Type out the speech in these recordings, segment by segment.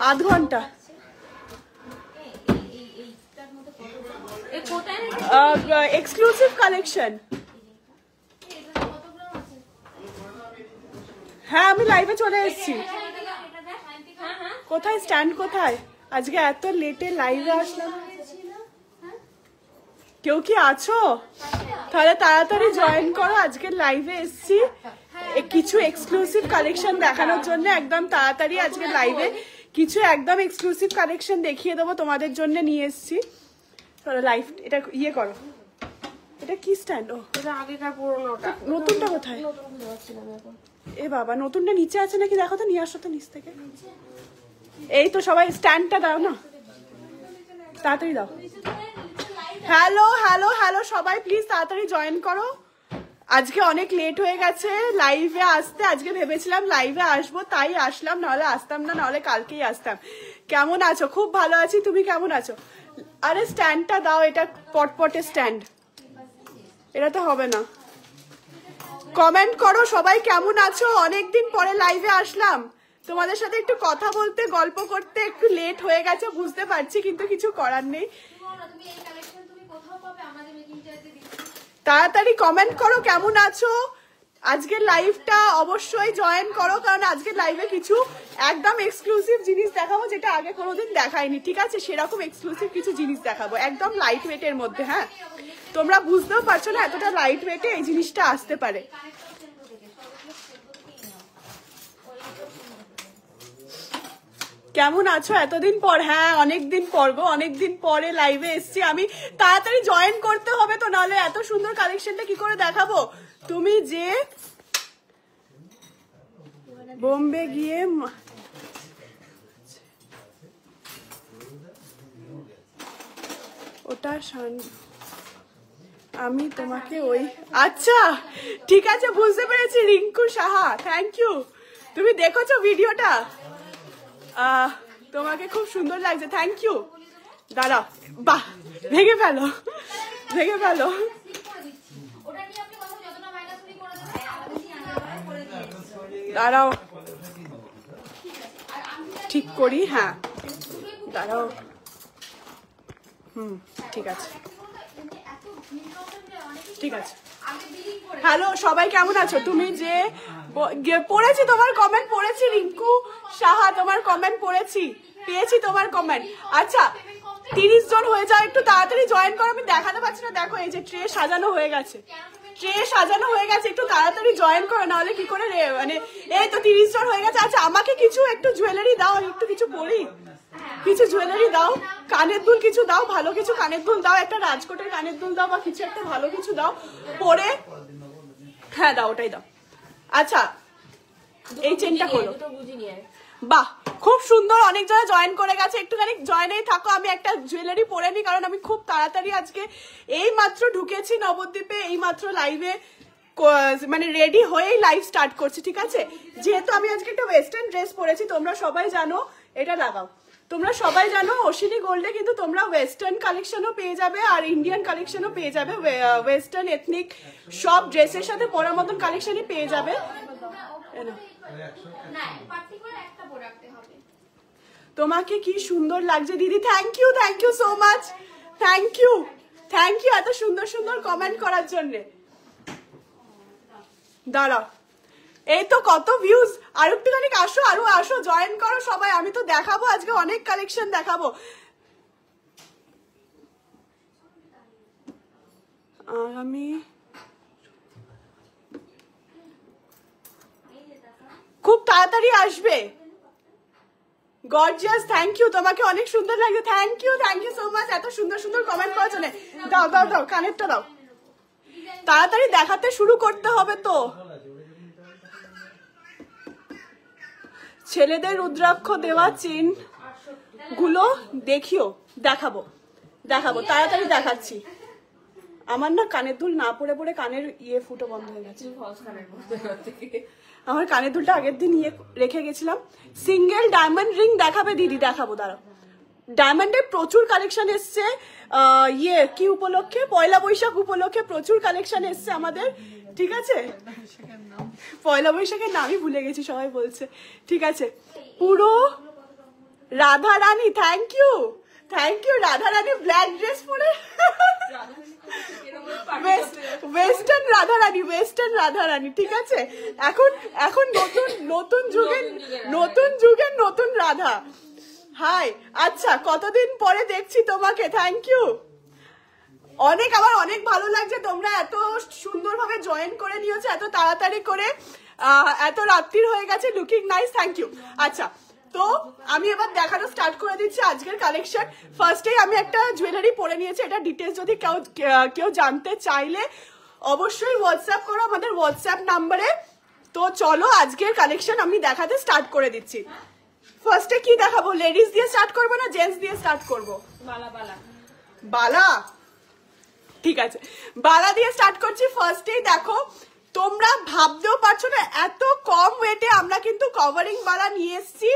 আধ ঘন্টা। Exclusive collection. হ্যাঁ আমি লাইভে চলে এসেছি। কোথায় স্ট্যান্ড কোথায়? আজকে এত লেটে লাইভে আসলাম। কেউ কি আছো? তাহলে তাড়াতাড়ি জয়েন করো। আজকে লাইভে এসেছি কিছু এক্সক্লুসিভ কালেকশন দেখানোর জন্য। একদম তাড়াতাড়ি আজকে লাইভে কিছু একদম এক্সক্লুসিভ কালেকশন দেখিয়ে দেবো তোমাদের জন্য নিয়ে এসেছি। চলো লাইভ এটা ইয়ে করো। এটা কি স্ট্যান্ড? ও এটা আগেকার পুরনোটা। নতুনটা কোথায়? এ বাবা নতুনটা নিচে আছে নাকি? দেখো তো, নিয়ে আসো তো নিচ থেকে। এই তো সবাই স্ট্যান্ডটা দাও না, তাড়াতাড়ি দাও। হ্যালো হ্যালো হ্যালো সবাই প্লিজ তাড়াতাড়ি জয়েন করো। আজকে অনেক লেট হয়ে গেছে লাইভে আসতে। আজকে ভেবেছিলাম লাইভে আসবো তাই আসলাম, নাহলে আসতাম না, নাহলে কালকেই আসতাম। কেমন আছো? খুব ভালো আছি, তুমি কেমন আছো? আরে স্ট্যান্ডটা দাও, এটা পটপটে স্ট্যান্ড, এটা তো হবে না। কমেন্ট করো সবাই কেমন আছো। অনেকদিন পরে লাইভে আসলাম, তোমাদের সাথে একটু কথা বলতে গল্প করতে। একটু লেট হয়ে গেছে বুঝতে পারছি, কিন্তু কিছু করার নেই। তাড়াতাড়ি কমেন্ট করো কেমন আছো। আজকের লাইভটা অবশ্যই জয়েন করো, কারণ আজকের লাইভে কিছু একদম এক্সক্লুসিভ জিনিস দেখাবো, যেটা আগে কোনোদিন দেখাইনি। ঠিক আছে, সেরকম এক্সক্লুসিভ কিছু জিনিস দেখাবো একদম লাইট ওয়েটের মধ্যে। হ্যাঁ তোমরা বুঝতেও পারছো না এতটা লাইট ওয়েটে এই জিনিসটা আসতে পারে। কেমন আছো এতদিন পর? হ্যাঁ অনেকদিন পর গো, অনেকদিন পরে লাইভে এসছি আমি। তাড়াতাড়ি জয়েন করতে হবে তো, নাহলে এত সুন্দর কালেকশনটা কি করে দেখাবো। তুমি যে বোম্বে গিয়ে ওটা আমি তোমাকে ওই আচ্ছা ঠিক আছে বুঝতে পেরেছি। Rinku Saha, thank you. তুমি দেখেছো ভিডিওটা? তোমাকে খুব সুন্দর লাগছে, থ্যাংক ইউ। দাঁড়াও, বাহ ভেঙে ফেলো, ভেঙে ফেলো। দাঁড়াও ঠিক করি। হ্যাঁ দাঁড়াও, ঠিক আছে ঠিক আছে। হ্যালো সবাই কেমন আছো? তুমি যে পড়েছি তোমার কমেন্ট, পড়েছি রিঙ্কু সাহা তোমার কমেন্ট পড়েছি, পেয়েছি তোমার কমেন্ট। আচ্ছা 30 জন হয়ে যাও, একটু তাড়াতাড়ি জয়েন করো। আমি দেখাতে পারছি না, দেখো এই যে ট্রে সাজানো হয়ে গেছে, ট্রে সাজানো হয়ে গেছে, একটু তাড়াতাড়ি জয়েন করো, নাহলে কি করে মানে এই তো 30 জন হয়ে গেছে। আচ্ছা আমাকে কিছু একটু জুয়েলারি দাও, একটু কিছু পরি, কিছু জুয়েলারি দাও, কানের দুল কিছু দাও, ভালো কিছু কানের দুল দাও, একটা রাজকোটের কানের দুল দাও, বা কিছু একটা ভালো কিছু দাও পরে। হ্যাঁ দাও, ওটাই দাও। আচ্ছা এই চেনটা খোলো। বাহ খুব সুন্দর, অনেক জনে জয়েন করে গেছে, একটুখানি জয়েনেই থাকো। আমি একটা জুয়েলারি পরে নি, কারণ আমি খুব তাড়াতাড়ি আজকে এই মাত্র ঢুকেছি নবদ্বীপে, এই মাত্র লাইভে মানে রেডি হয়েই লাইভ স্টার্ট করছি। ঠিক আছে, যেহেতু আমি আজকে একটা ওয়েস্টার্ন ড্রেস পরেছি, তোমরা সবাই জানো, এটা লাগাও, তোমরা সবাই জানো অশ্বিনী গোল্ডে কিন্তু তোমরা ওয়েস্টার্ন কালেকশনও পেয়ে যাবে আর ইন্ডিয়ান কালেকশনও পেয়ে যাবে। ওয়েস্টার্ন এথনিক সব ড্রেসের সাথে পরার মতন কালেকশনই পেয়ে যাবে। তোমাকে কি সুন্দর লাগছে দিদি, thank you so much, thank you এত সুন্দর সুন্দর কমেন্ট করার জন্য। দাঁড়াও, এই তো কত ভিউজ, আর একটুখানি আসো, আরো আসো, জয়েন করো সবাই। আমি তো দেখাবো আজকে অনেক কালেকশন দেখাবো। আমি খুব তাড়াতাড়ি আসবে। গর্জিয়াস, থ্যাংক ইউ, তোমাকে অনেক সুন্দর লাগছে, থ্যাংক ইউ সো মাচ এত সুন্দর সুন্দর কমেন্ট করার জন্য। দাও দাও দাও, কানেরটা দাও, তাড়াতাড়ি দেখাতে শুরু করতে হবে তো। ছেলেদের রুদ্রাক্ষ দেওয়া চেন গুলো দেখাবো তাড়াতাড়ি দেখাচ্ছি। আমার না কানের দুল না পরে পরে কানের ফুটো বন্ধ হয়ে গেছে। আমার কানের দুলটা আগের দিন রেখে গেছিলাম। সিঙ্গেল ডায়মন্ড রিং দেখাবে দিদি? দেখাবো, দাঁড়াও। ডায়মন্ডের প্রচুর কালেকশন এসছে, কি উপলক্ষে, পয়লা বৈশাখ উপলক্ষে প্রচুর কালেকশন এসছে আমাদের। ঠিক আছে, পয়লা বৈশাখের নামই ভুলে গেছি, সবাই বলছে। ঠিক আছে, পুরো Radha Rani, thank you Radha Rani, black dress পরে ওয়েস্টার্ন রাধা রানী, ঠিক আছে। এখন নতুন যুগের নতুন রাধা। হাই, আচ্ছা কতদিন পরে দেখছি তোমাকে, থ্যাংক ইউ। আমার অনেক ভালো লাগছে, তোমরা এত সুন্দরভাবে জয়েন করে নিয়েছো এত তাড়াতাড়ি করে, এত রাত্রির হয়ে গেছে, লুকিং নাইস, থ্যাংক ইউ। আচ্ছা, তো আমি এবার দেখানো স্টার্ট করে দিচ্ছি আজকের কালেকশন। ফার্স্টেই আমি একটা জুয়েলারি পরে নিয়েছি, এটা ডিটেলস যদি কেউ জানতে চাইলে অবশ্যই হোয়াটসঅ্যাপ করো আমাদের হোয়াটসঅ্যাপ নাম্বারে। তো চলো আজকের কালেকশন আমি দেখাতে স্টার্ট করে দিচ্ছি। ফার্স্টে কি দেখাবো, লেডিস দিয়ে স্টার্ট করবো না জেন্টস দিয়ে স্টার্ট করবো? বালা, ঠিক আছে, বালা দিয়ে স্টার্ট করছি। ফার্স্টেই দেখো, তোমরা ভাবতেও পারছো না এত কম ওয়েটে আমরা কিন্তু কভারিং বালা নিয়ে এসেছি,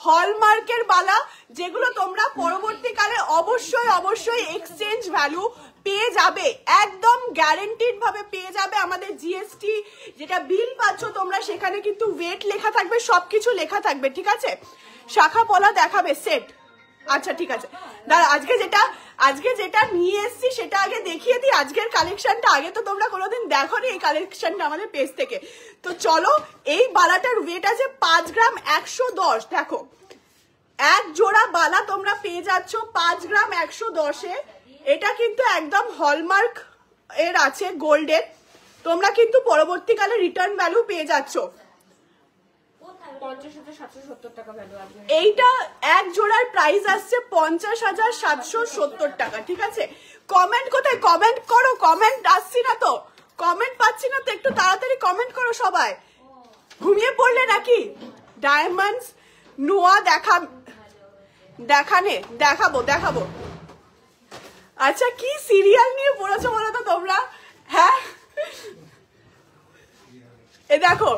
হলমার্কের বালা, যেগুলো তোমরা পরবর্তীকালে অবশ্যই এক্সচেঞ্জ ভ্যালু পেয়ে যাবে, একদম গ্যারেন্টিড ভাবে পেয়ে যাবে। আমাদের জিএসটি যেটা বিল পাচ্ছ তোমরা, সেখানে কিন্তু ওয়েট লেখা থাকবে, সবকিছু লেখা থাকবে, ঠিক আছে। শাখা পলা দেখাবে সেট, আচ্ছা ঠিক আছে। দাঁড়া, আজকে যেটা নিয়ে এসছি সেটা আগে দেখিয়ে দিই, আজকের কালেকশনটা। আগে তো তোমরা কোনোদিন দেখোনি এই কালেকশনটা আমাদের পেজ থেকে। তো চলো, এই বালাটার ওয়েট আছে 5 গ্রাম 110। দেখো, এক জোড়া বালা তোমরা পেয়ে যাচ্ছ 5 গ্রাম 110-এ। এটা কিন্তু একদম হলমার্ক এর আছে, গোল্ডের। তোমরা কিন্তু পরবর্তীকালে রিটার্ন ভ্যালু পেয়ে যাচ্ছ। এইটা এক জোড়ার প্রাইস আসছে 50,770 টাকা, ঠিক আছে। কমেন্ট কোথায়, কমেন্ট করো, কমেন্ট আসছি না তো, কমেন্ট পাচ্ছি না তো, একটু তাড়াতাড়ি কমেন্ট করো সবাই। ঘুমিয়ে পড়লে নাকি? ডায়মন্ডস নোয়া দেখাবো। আচ্ছা, কি সিরিয়াল নিয়ে পড়েছো বলো তো তোমরা? হ্যাঁ, এ দেখো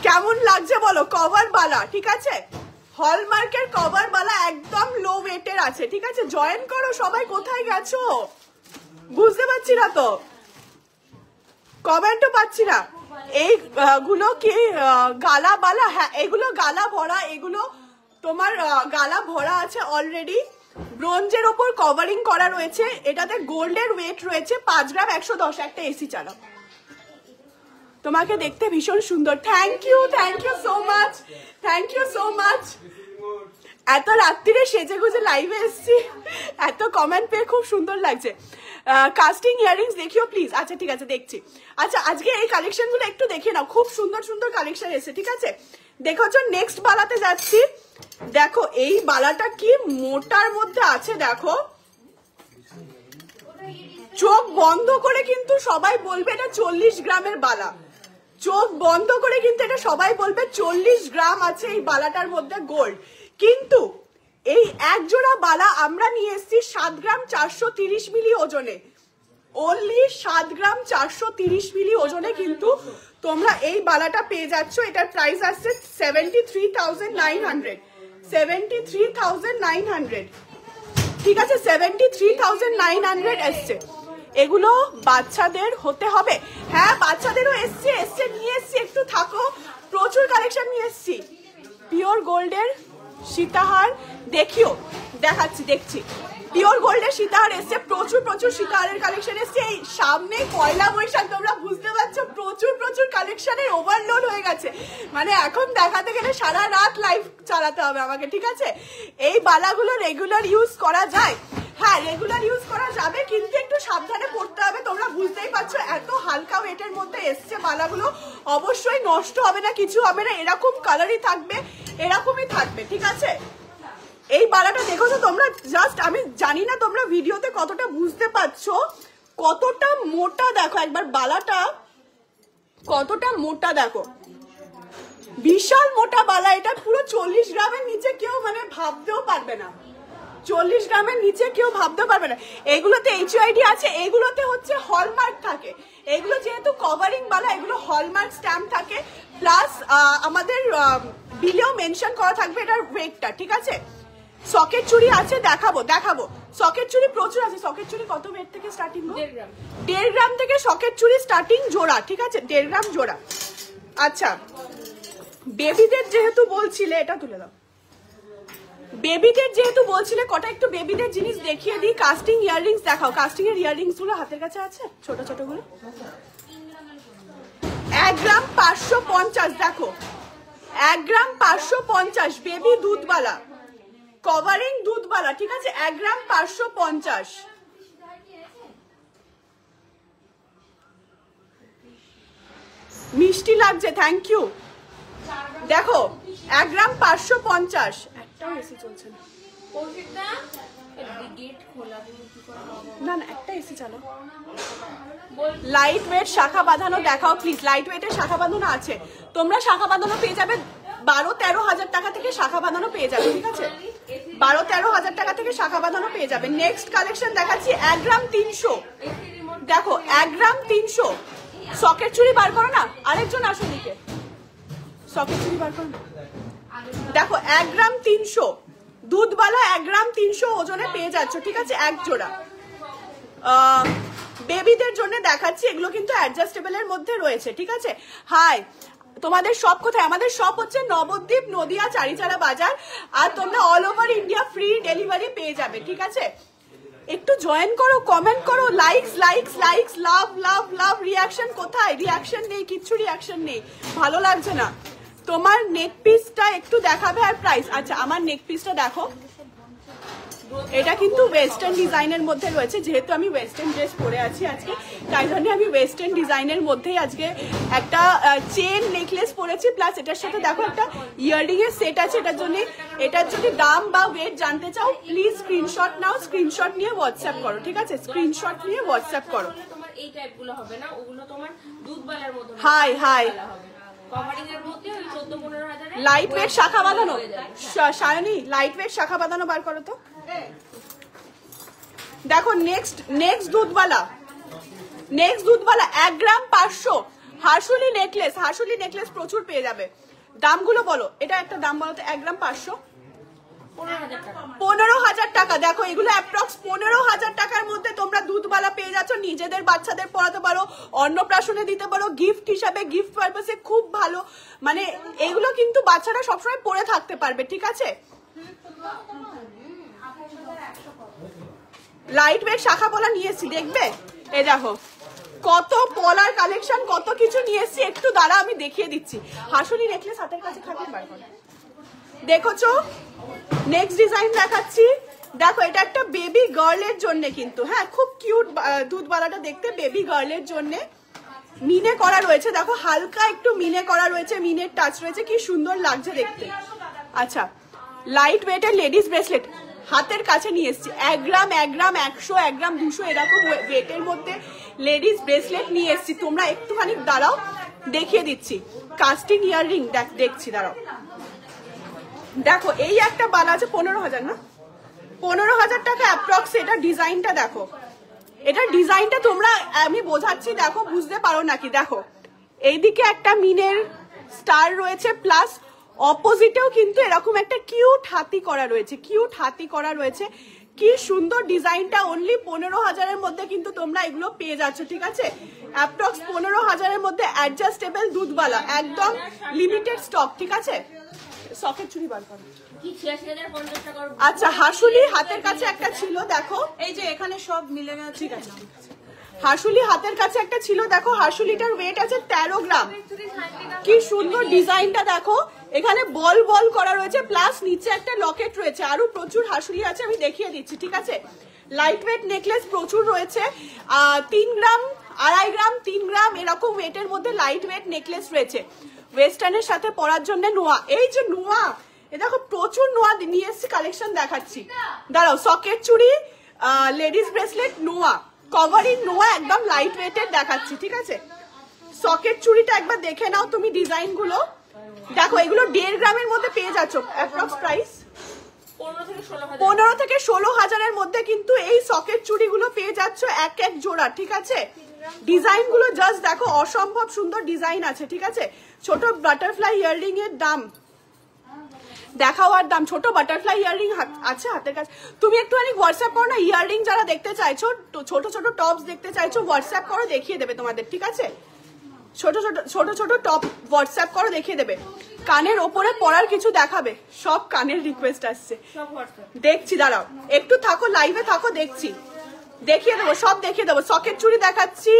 কেমন লাগছে বলো, কভার বালা, ঠিক আছে। হলমার্কের কভার বালা একদম লো ওয়েটের আছে, ঠিক আছে। জয়েন করো সবাই, কোথায় গেছো বুঝতে পারছি না তো, কমেন্টও পাচ্ছি না। এইগুলো কি গালা বালা? হ্যাঁ, এগুলো গালা ভরা, এগুলো তোমার গালা ভরা আছে অলরেডি। ব্রোঞ্জের ওপর কভারিং করা রয়েছে, এটাতে গোল্ডের ওয়েট রয়েছে 5 গ্রাম 110। একটা এসি চালাও, তোমাকে দেখতে ভীষণ সুন্দর। Thank you so much. এত রাত্রিরে সেজে গুজে লাইভে এসছি, এত কমেন্ট পেয়ে খুব সুন্দর লাগছে। কাস্টিং ইয়ারিংস দেখিও প্লিজ। আচ্ছা ঠিক আছে, দেখছি। আচ্ছা, আজকে এই কালেকশন গুলো একটু দেখে নাও, খুব সুন্দর কালেকশন এসেছে, ঠিক আছে। দেখো, নেক্সট বালাতে যাচ্ছি। দেখো, এই বালাটা কি মোটার মধ্যে আছে, দেখো। চোখ বন্ধ করে কিন্তু সবাই বলবে এটা 40 গ্রামের বালা, চোখ বন্ধ করে কিন্তু এটা সবাই বলবে 40 গ্রাম আছে এই বালাটার মধ্যে গোল্ড। কিন্তু এই এক জোড়া বালা আমরা নিয়ে এসেছি 7 গ্রাম 430 মিলি ওজনে, অনলি 7 গ্রাম 430 মিলি ওজনে কিন্তু তোমরা এই বালাটা পেয়ে যাচ্ছ। এটার প্রাইস আসছে 73,900, ঠিক আছে। 73,900 এসছে। এগুলো বাচ্চাদের হতে হবে, হ্যাঁ বাচ্চাদেরও এসছে, নিয়ে এসছি, একটু থাকো, প্রচুর কালেকশন নিয়ে এসছি। পিওর গোল্ডের সীতাহার দেখছি পিওর গোল্ডের সীতাহার এসছে, প্রচুর সীতাহারের কালেকশন এসছে। এই সামনে পয়লা বৈশাখ, তোমরা বুঝতে পারছো, প্রচুর কালেকশনের ওভারলোড হয়ে গেছে। মানে এখন দেখাতে গেলে সারা রাত লাইভ চালাতে হবে আমাকে, ঠিক আছে। এই বালাগুলো রেগুলার ইউজ করা যায়, হ্যাঁ রেগুলার ইউজ করা যাবে, কিন্তু একটু সাবধানে পড়তে হবে। তোমরা বুঝতেই পারছো এত হালকা ওয়েটের মধ্যে এসছে বালাগুলো, অবশ্যই নষ্ট হবে না, কিছু হবে না, এরকম কালারই থাকবে, এরকমই থাকবে, ঠিক আছে। এই বালাটা দেখো তো তোমরা, জাস্ট আমি জানি না তোমরা ভিডিওতে কতটা বুঝতে পারছো, কতটা মোটা দেখো একবার বালাটা, কতটা মোটা দেখো, বিশাল মোটা বালা। এটা পুরো 40 গ্রামের নিচে কেউ মানে ভাবতেও পারবে না, 40 গ্রামের নিচে কেউ ভাবতে পারবে না। এগুলোতে HUID আছে, এগুলোতে হচ্ছে হলমার্ক থাকে, এগুলো যেহেতু কভারিং বালা, এগুলো হলমার্ক স্ট্যাম্প থাকে, প্লাস আমাদের বিলেও মেনশন করা থাকবে এটার ওয়েটটা, ঠিক আছে। সকেট চুড়ি আছে, দেখাবো। সকেট চুড়ি প্রচুর আছে। সকেট চুড়ি কত ওয়েট থেকে স্টার্টিং? 1.5 গ্রাম থেকে সকেট চুড়ি স্টার্টিং জোড়া, ঠিক আছে, 1.5 গ্রাম জোড়া। আচ্ছা, বেবিদের যেহেতু বলছিলে, এটা তুলে দাও, বেবিদের যেহেতু বলছিলে কটা একটু বেবিদের জিনিস দেখিয়ে দিই। কাস্টিং ইয়াররিংস দেখাও, কাস্টিং এর ইয়াররিংস গুলো হাতের কাছে আছে ছোট ছোট গুলো। 1 গ্রাম 550, দেখো 1 গ্রাম 550 বেবি দুধবালা, কভারিং দুধবালা, ঠিক আছে 1 গ্রাম 550। মিষ্টি লাগছে, থ্যাংক ইউ। দেখো 1 গ্রাম 550, একটাও এসি চলছে না। না না একটা এসি চালো। লাইট ওয়েট শাখা বাঁধানো দেখাও প্লিজ। লাইট ওয়েটের শাখা বাঁধানো আছে, তোমরা শাখা বাঁধানো পেয়ে যাবে 12-13 হাজার টাকা থেকে শাখা বাঁধানো পেয়ে যাবে, ঠিক আছে 12-13 হাজার টাকা থেকে শাখা বাঁধানো পেয়ে যাবে। নেক্সট কালেকশন দেখাচ্ছি 1 গ্রাম 300, দেখো 1 গ্রাম 300। সকেট চুড়ি বার করো না, আরেকজন আসো দিকে, সকেট চুড়ি বার করো না। দেখো 1 গ্রাম 300 দুধবালা, 1 গ্রাম 300 ওজনে পেয়ে যাচ্ছ, ঠিক আছে এক জোড়া। বেবিদের জন্য দেখাচ্ছি, এগুলো কিন্তু অ্যাডজাস্টেবল এর মধ্যে রয়েছে, ঠিক আছে। হাই, তোমাদের সব কোথায়? আমাদের সব হচ্ছে নবদ্বীপ, নদিয়া, চারিচারা বাজার, আর তোমরা all over India free delivery পেয়ে যাবে, ঠিক আছে। একটু জয়েন করো, কমেন্ট করো, লাইকস লাইকস লাইকস, লাভ লাভ লাভ। রিয়াকশন কোথায়? রিয়াকশন নেই, কিচ্ছু রিয়াকশন নেই, ভালো লাগছে না। তোমার নেক পিসটা একটু দেখাবে আর প্রাইস। আচ্ছা আমার নেক পিসটা দেখো, এটা কিন্তু ওয়েস্টার্ন ডিজাইনের মধ্যে রয়েছে, যেহেতু আমি ওয়েস্টার্ন ড্রেস পরে আছি আজকে, তাই জন্য আমি ওয়েস্টার্ন ডিজাইনের মধ্যেই আজকে একটা চেন নেকলেস পরেছি, প্লাস এটার সাথে দেখো একটা ইয়াররিং এর সেট আছে। এটার যদি দাম বা ওয়েট জানতে চাও প্লিজ স্ক্রিনশট নাও, স্ক্রিনশট নিয়ে হোয়াটসঅ্যাপ করো, ঠিক আছে স্ক্রিনশট নিয়ে হোয়াটসঅ্যাপ করো। এই টাইপগুলো হবে না, ওগুলো তোমার দুধবালার মতো। হাই হাই, কভারিং এর মধ্যে ওই 14-15 হাজারে লাইট ওয়েট শাখা বাঁধানো। সায়নী লাইট ওয়েট শাখা বাঁধানো বার করো তো। দেখো নেক্সট দুধবালা, 1 গ্রাম 500 হাসুলি নেকলেস। হাসুলি নেকলেস প্রচুর পেয়ে যাবে। দামগুলো বলো, এটা একটা দাম বলো তো। 1 গ্রাম 500 15,000 টাকা। দেখো এগুলো অ্যাপ্রক্স 15,000 টাকার মধ্যে তোমরা দুধবালা পেয়ে যাচ্ছ। নিজেদের বাচ্চাদের পড়াতে পারো, অন্নপ্রাশনে দিতে পারো, গিফট হিসাবে, গিফট পারপাসে খুব ভালো। মানে এগুলো কিন্তু বাচ্চারা সবসময় পরে থাকতে পারবে, ঠিক আছে। লাইট ওয়েট শাখা পলা নিয়ে এসছি, দেখবে এই দেখো কত পলার কালেকশন, কত কিছু নিয়ে এসছি। একটু দাঁড়া আমি দেখিয়ে দিচ্ছি। হাসুলি নেকলেস হাতের কাছে থাকবে, বার করো। দেখোছো নেক্সট ডিজাইন দেখাচ্ছি। দেখো এটা একটা বেবি গার্লের জন্য কিন্তু, হ্যাঁ খুব কিউট দুধবালাটা দেখতে, বেবি গার্লের জন্য মিনে করা রয়েছে। দেখো হালকা একটু মিনে করা রয়েছে, মিনের টাচ রয়েছে, কি সুন্দর লাগছে দেখতে। আচ্ছা লাইট ওয়েটের লেডিস ব্রেসলেট হাতের কাছে নিয়ে এসছি। 1 গ্রাম 100 1 গ্রাম 200 এরকম ওয়েটের মধ্যে লেডিস ব্রেসলেট নিয়ে এসছি। তোমরা একটুখানি দাঁড়াও, দেখিয়ে দিচ্ছি। কাস্টিং ইয়াররিং দেখছি, দাঁড়াও। দেখো এই একটা বালা আছে 15,000 না, 15,000 টাকা অ্যাপ্রক্স। এটা ডিজাইনটা দেখো, এটা ডিজাইনটা তোমরা আমি বোঝাচ্ছি, দেখো বুঝতে পারো নাকি। দেখো এইদিকে একটা মিনের স্টার রয়েছে, প্লাস অপোজিটেও কিন্তু এরকম একটা কিউট হাতি করা রয়েছে, কিউট হাতি করা রয়েছে। কি সুন্দর ডিজাইনটা। অনলি 15,000-এর মধ্যে কিন্তু তোমরা এগুলো পেয়ে যাচ্ছ, ঠিক আছে অ্যাপ্রক্স 15,000-এর মধ্যে অ্যাডজাস্টেবল দুধবালা, একদম লিমিটেড স্টক, ঠিক আছে। সকেট চুড়ি বার করো। আচ্ছা হাসুলি হাতের কাছে একটা ছিল, দেখো এই যে এখানে সব মিলে গেছে, ঠিক আছে। হাসুলি হাতের কাছে একটা ছিল, দেখো হাসুলিটার ওয়েট আছে 13 গ্রাম। কি সুন্দর ডিজাইনটা দেখো, এখানে বল বল করা রয়েছে, প্লাস নিচে একটা লকেট রয়েছে। আরো প্রচুর হাসুলি আছে, আমি দেখিয়ে দিচ্ছি, ঠিক আছে। লাইট ওয়েট নেকলেস প্রচুর রয়েছে, 3 গ্রাম 2.5 গ্রাম 3 গ্রাম এরকম ওয়েটের মধ্যে লাইট ওয়েট নেকলেস রয়েছে। ওয়েস্টার্নের সাথে পরার জন্য নোয়া, এই যে নোয়া, এ দেখো প্রচুর নোয়া নিয়ে এসেছি, কালেকশন দেখাচ্ছি। দাঁড়াও, সকেট চুড়ি, লেডিস ব্রেসলেট, নোয়া, কভারিং নোয়া, একদম লাইট ওয়েটের দেখাচ্ছি, ঠিক আছে। সকেট চুড়িটা একবার দেখে নাও তুমি ডিজাইন গুলো। দেখো এগুলো 1.5 গ্রামের মধ্যে পেয়ে যাচ্ছ, অ্যাপ্রক্স প্রাইস 15 থেকে 16,000-এর মধ্যে কিন্তু এই সকেট চুড়িগুলো পেয়ে যাচ্ছ এক এক জোড়া, ঠিক আছে। ডিজাইন গুলো জাস্ট দেখো, অসম্ভব সুন্দর ডিজাইন আছে, ঠিক আছে। ছোট বাটারফ্লাই ইয়াররিং এর দাম দেখাও, আর দাম ছোট বাটারফ্লাই ইয়াররিং আছে হাতের কাছে। তুমি একটুখানি হোয়াটসঅ্যাপ করো না, ইয়াররিং যারা দেখতে চাইছো, ছোট ছোট টপস দেখতে চাইছো, হোয়াটসঅ্যাপ করো, দেখিয়ে দেবে তোমাদের, ঠিক আছে। ছোট ছোট ছোট ছোট টপ হোয়াটসঅ্যাপ করো, দেখিয়ে দেবে। কানের ওপরে পরার কিছু দেখাবে, সব কানের রিকোয়েস্ট আসছে, সব হোয়াটসঅ্যাপ। দেখছি, দাঁড়াও একটু থাকো, লাইভে থাকো, দেখছি, দেখিয়ে দেবো, সব দেখিয়ে দেবো। সকেট চুড়ি দেখাচ্ছি,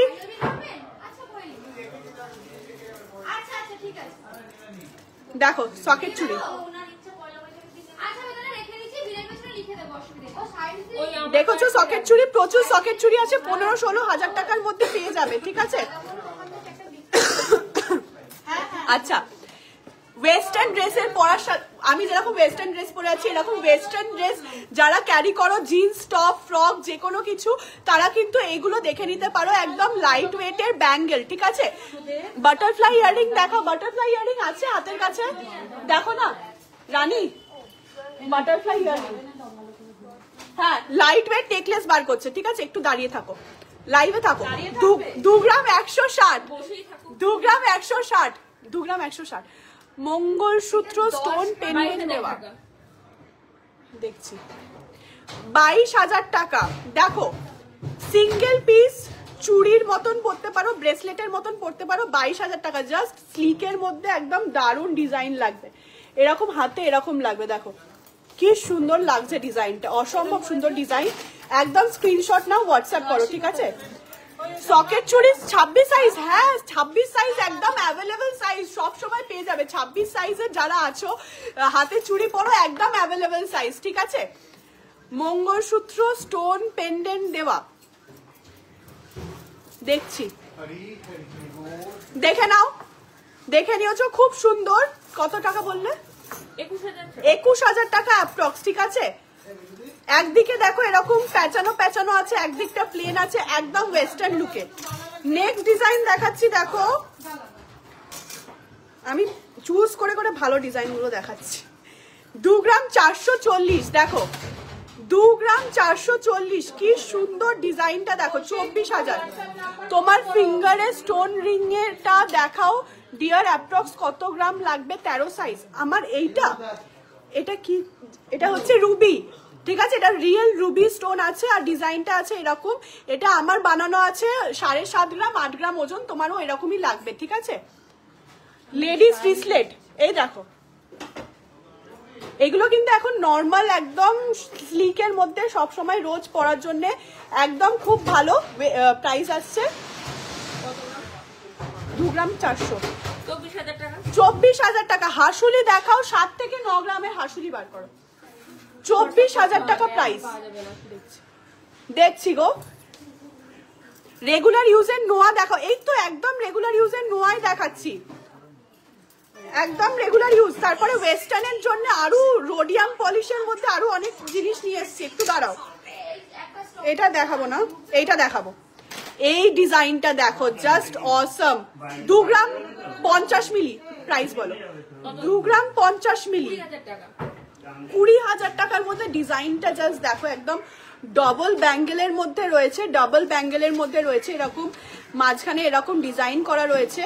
দেখো সকেট চুড়ি, দেখেছো সকেট চুড়ি, প্রচুর সকেট চুড়ি আছে, 15-16 হাজার টাকার মধ্যে পেয়ে যাবে, ঠিক আছে। আচ্ছা, ওয়েস্টার্ন ড্রেসের পরার আমি যেরকম ওয়েস্টার্ন ড্রেস পরে আছি, এরকম ওয়েস্টার্ন ড্রেস যারা ক্যারি করো, জিন্স টপ ফ্রক যে কোনো কিছু, তারা কিন্তু এইগুলো দেখে নিতে পারো। একদম লাইট ওয়েটের ব্যাঙ্গেল, ঠিক আছে। বাটারফ্লাই ইয়ারিং দেখো, বাটারফ্লাই ইয়ারিং আছে হাতের কাছে, দেখো না রানী, বাটারফ্লাই ইয়ারিং। হ্যাঁ, লাইট ওয়েট নেকলেস বার করছে, ঠিক আছে। একটু দাঁড়িয়ে থাকো, লাইভে থাকো। 2 গ্রাম 160, 2 গ্রাম 160, 2 গ্রাম 160। মঙ্গলসূত্র স্টোন পেন্ডেন্ট দেওয়া, দেখছি 22,000 টাকা। দেখো সিঙ্গেল পিস চুড়ির মতন পড়তে পারো, ব্রেসলেটের মতন পড়তে পারো, 22,000 টাকা। জাস্ট স্লিকের মধ্যে একদম দারুণ ডিজাইন লাগবে, এরকম হাতে এরকম লাগবে, দেখো কি সুন্দর লাগছে ডিজাইনটা, অসম্ভব সুন্দর ডিজাইন। একদম স্ক্রিনশট নাও, হোয়াটসঅ্যাপ করো, ঠিক আছে। সকেট চুড়ি 26 সাইজ, হ্যাঁ 26 সাইজ একদম অ্যাভেলেবল সাইজ, সব সময় পেয়ে যাবে। 26 সাইজের যারা আছো হাতে চুড়ি পরো, একদম অ্যাভেলেবল সাইজ, ঠিক আছে। মঙ্গলসূত্র স্টোন পেন্ডেন্ট দেওয়া, দেখছি, দেখে নাও, দেখে নিয়েছো, খুব সুন্দর। কত টাকা বললে? 21,000 টাকা অ্যাপ্রক্স, ঠিক আছে। একদিকে দেখো এরকম প্যাচানো প্যাচানো আছে, একদিকটা প্লেন আছে, একদম ওয়েস্টার্ন লুকে। নেক্সট ডিজাইন দেখাচ্ছি, দেখো আমি চুজ করে করে ভালো ডিজাইন গুলো দেখাচ্ছি। 2 গ্রাম 440, দেখো 2 গ্রাম 440, কি সুন্দর ডিজাইনটা দেখো, 24,000। তোমার ফিঙ্গারে স্টোন রিং এরটা দেখাও ডিয়ার, অ্যাপ্রক্স কত গ্রাম লাগবে? 13 সাইজ। আমার এটা কি, এটা হচ্ছে রুবি, ঠিক আছে। এটা রিয়েল রুবি স্টোন আছে, আর ডিজাইনটা আছে এরকম। এটা আমার বানানো আছে 7.5 গ্রাম, 8 গ্রাম ওজন, তোমারও এরকমই লাগবে, ঠিক আছে। লেডিস ব্রেসলেট, এই দেখো, এগুলো কিন্তু এখন নর্মাল একদম স্লিকের মধ্যে সব সময় রোজ পরার জন্য একদম খুব ভালো প্রাইস আসছে। 2 গ্রাম 400, 24,000 টাকা। হাসুলি দেখাও, 7 থেকে 9 গ্রামের হাসুলি বার করো, 24,000 টাকা প্রাইস। দেখছি গো, রেগুলার ইউজের নোয়া দেখাও, এই তো একদম রেগুলার ইউজের নোয়াই দেখাচ্ছি, একদম রেগুলার ইউজ। তারপরে ওয়েস্টার্নের জন্য আরো রোডিয়াম পলিশের মধ্যে আরো অনেক জিনিস নিয়ে এসেছি, একটু দাঁড়াও। এটা দেখাবো না, এইটা দেখাবো। এই ডিজাইনটা দেখো, জাস্ট অসম। 2 গ্রাম 50 মিলি, প্রাইস বলো। 2 গ্রাম 50 মিলি, 20,000 টাকার মধ্যে। ডিজাইনটা জাস্ট দেখো, একদম ডবল ব্যাঙ্গেলের মধ্যে রয়েছে, ডবল ব্যাঙ্গেলের মধ্যে রয়েছে, এরকম মাঝখানে এরকম ডিজাইন করা রয়েছে,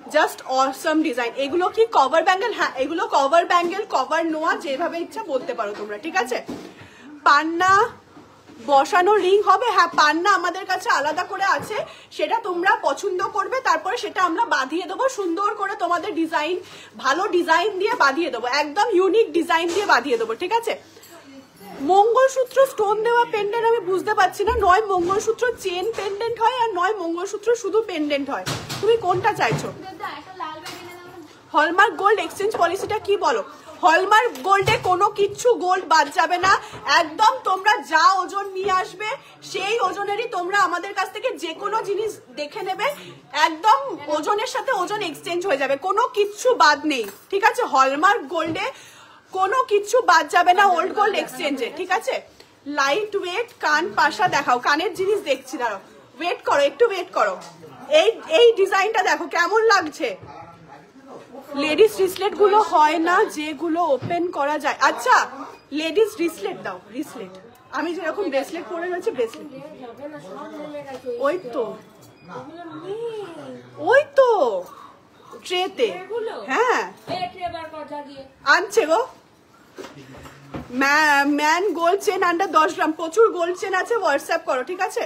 জাস্ট অসম ডিজাইন। এগুলো কি কভার ব্যাঙ্গেল? হ্যাঁ, এগুলো কভার ব্যাঙ্গেল, কভার নোয়া, যেভাবে ইচ্ছা বলতে পারো তোমরা, ঠিক আছে। পান্না বসানো রিং হবে, হ্যাঁ পান্না আমাদের কাছে আলাদা করে আছে, সেটা তোমরা পছন্দ করবে, তারপরে সেটা আমরা বাঁধিয়ে দেবো সুন্দর করে, তোমাদের ডিজাইন, ভালো ডিজাইন দিয়ে বাঁধিয়ে দেবো, একদম ইউনিক ডিজাইন দিয়ে বাঁধিয়ে দেবো, ঠিক আছে। মঙ্গলসূত্র স্টোন দেওয়া পেন্ডেন্ট আমি বুঝতে পারছি না, নয় মঙ্গলসূত্র চেন পেন্ডেন্ট হয়, আর নয় মঙ্গলসূত্র শুধু পেন্ডেন্ট হয়, তুমি কোনটা চাইছো? হলমার্ক গোল্ড এক্সচেঞ্জ পলিসিটা কি বলো? হলমার্ক গোল্ডে কোনো কিচ্ছু গোল্ড বাদ যাবে না, একদম তোমরা যা ওজন নিয়ে আসবে সেই ওজনেরই তোমরা আমাদের কাছ থেকে যে কোনো জিনিস দেখে নেবে, একদম ওজনের সাথে ওজন এক্সচেঞ্জ হয়ে যাবে, কোনো কিচ্ছু বাদ নেই, ঠিক আছে। হলমার্ক গোল্ডে কোনো কিচ্ছু বাদ যাবে না ওল্ড গোল্ড এক্সচেঞ্জে, ঠিক আছে। লাইট ওয়েট কান পাশা দেখাও, কানের জিনিস দেখছি, দাঁড়াও, ওয়েট করো, একটু ওয়েট করো। এই ডিজাইনটা দেখো কেমন লাগছে। লেডিস রিসলেট গুলো হয় না যেগুলো ওপেন করা যায়, আচ্ছা লেডিস রিসলেট দাও, রিসলেট। আমি যেরকম ব্রেসলেট পরে রয়েছে, ব্রেসলেট, ওই তো ওই তো ট্রেতে, হ্যাঁ আনছে গো। ম্যান গোল্ড চেন আন্ডার 10 গ্রাম, প্রচুর গোল্ড চেন আছে, হোয়াটসঅ্যাপ করো, ঠিক আছে।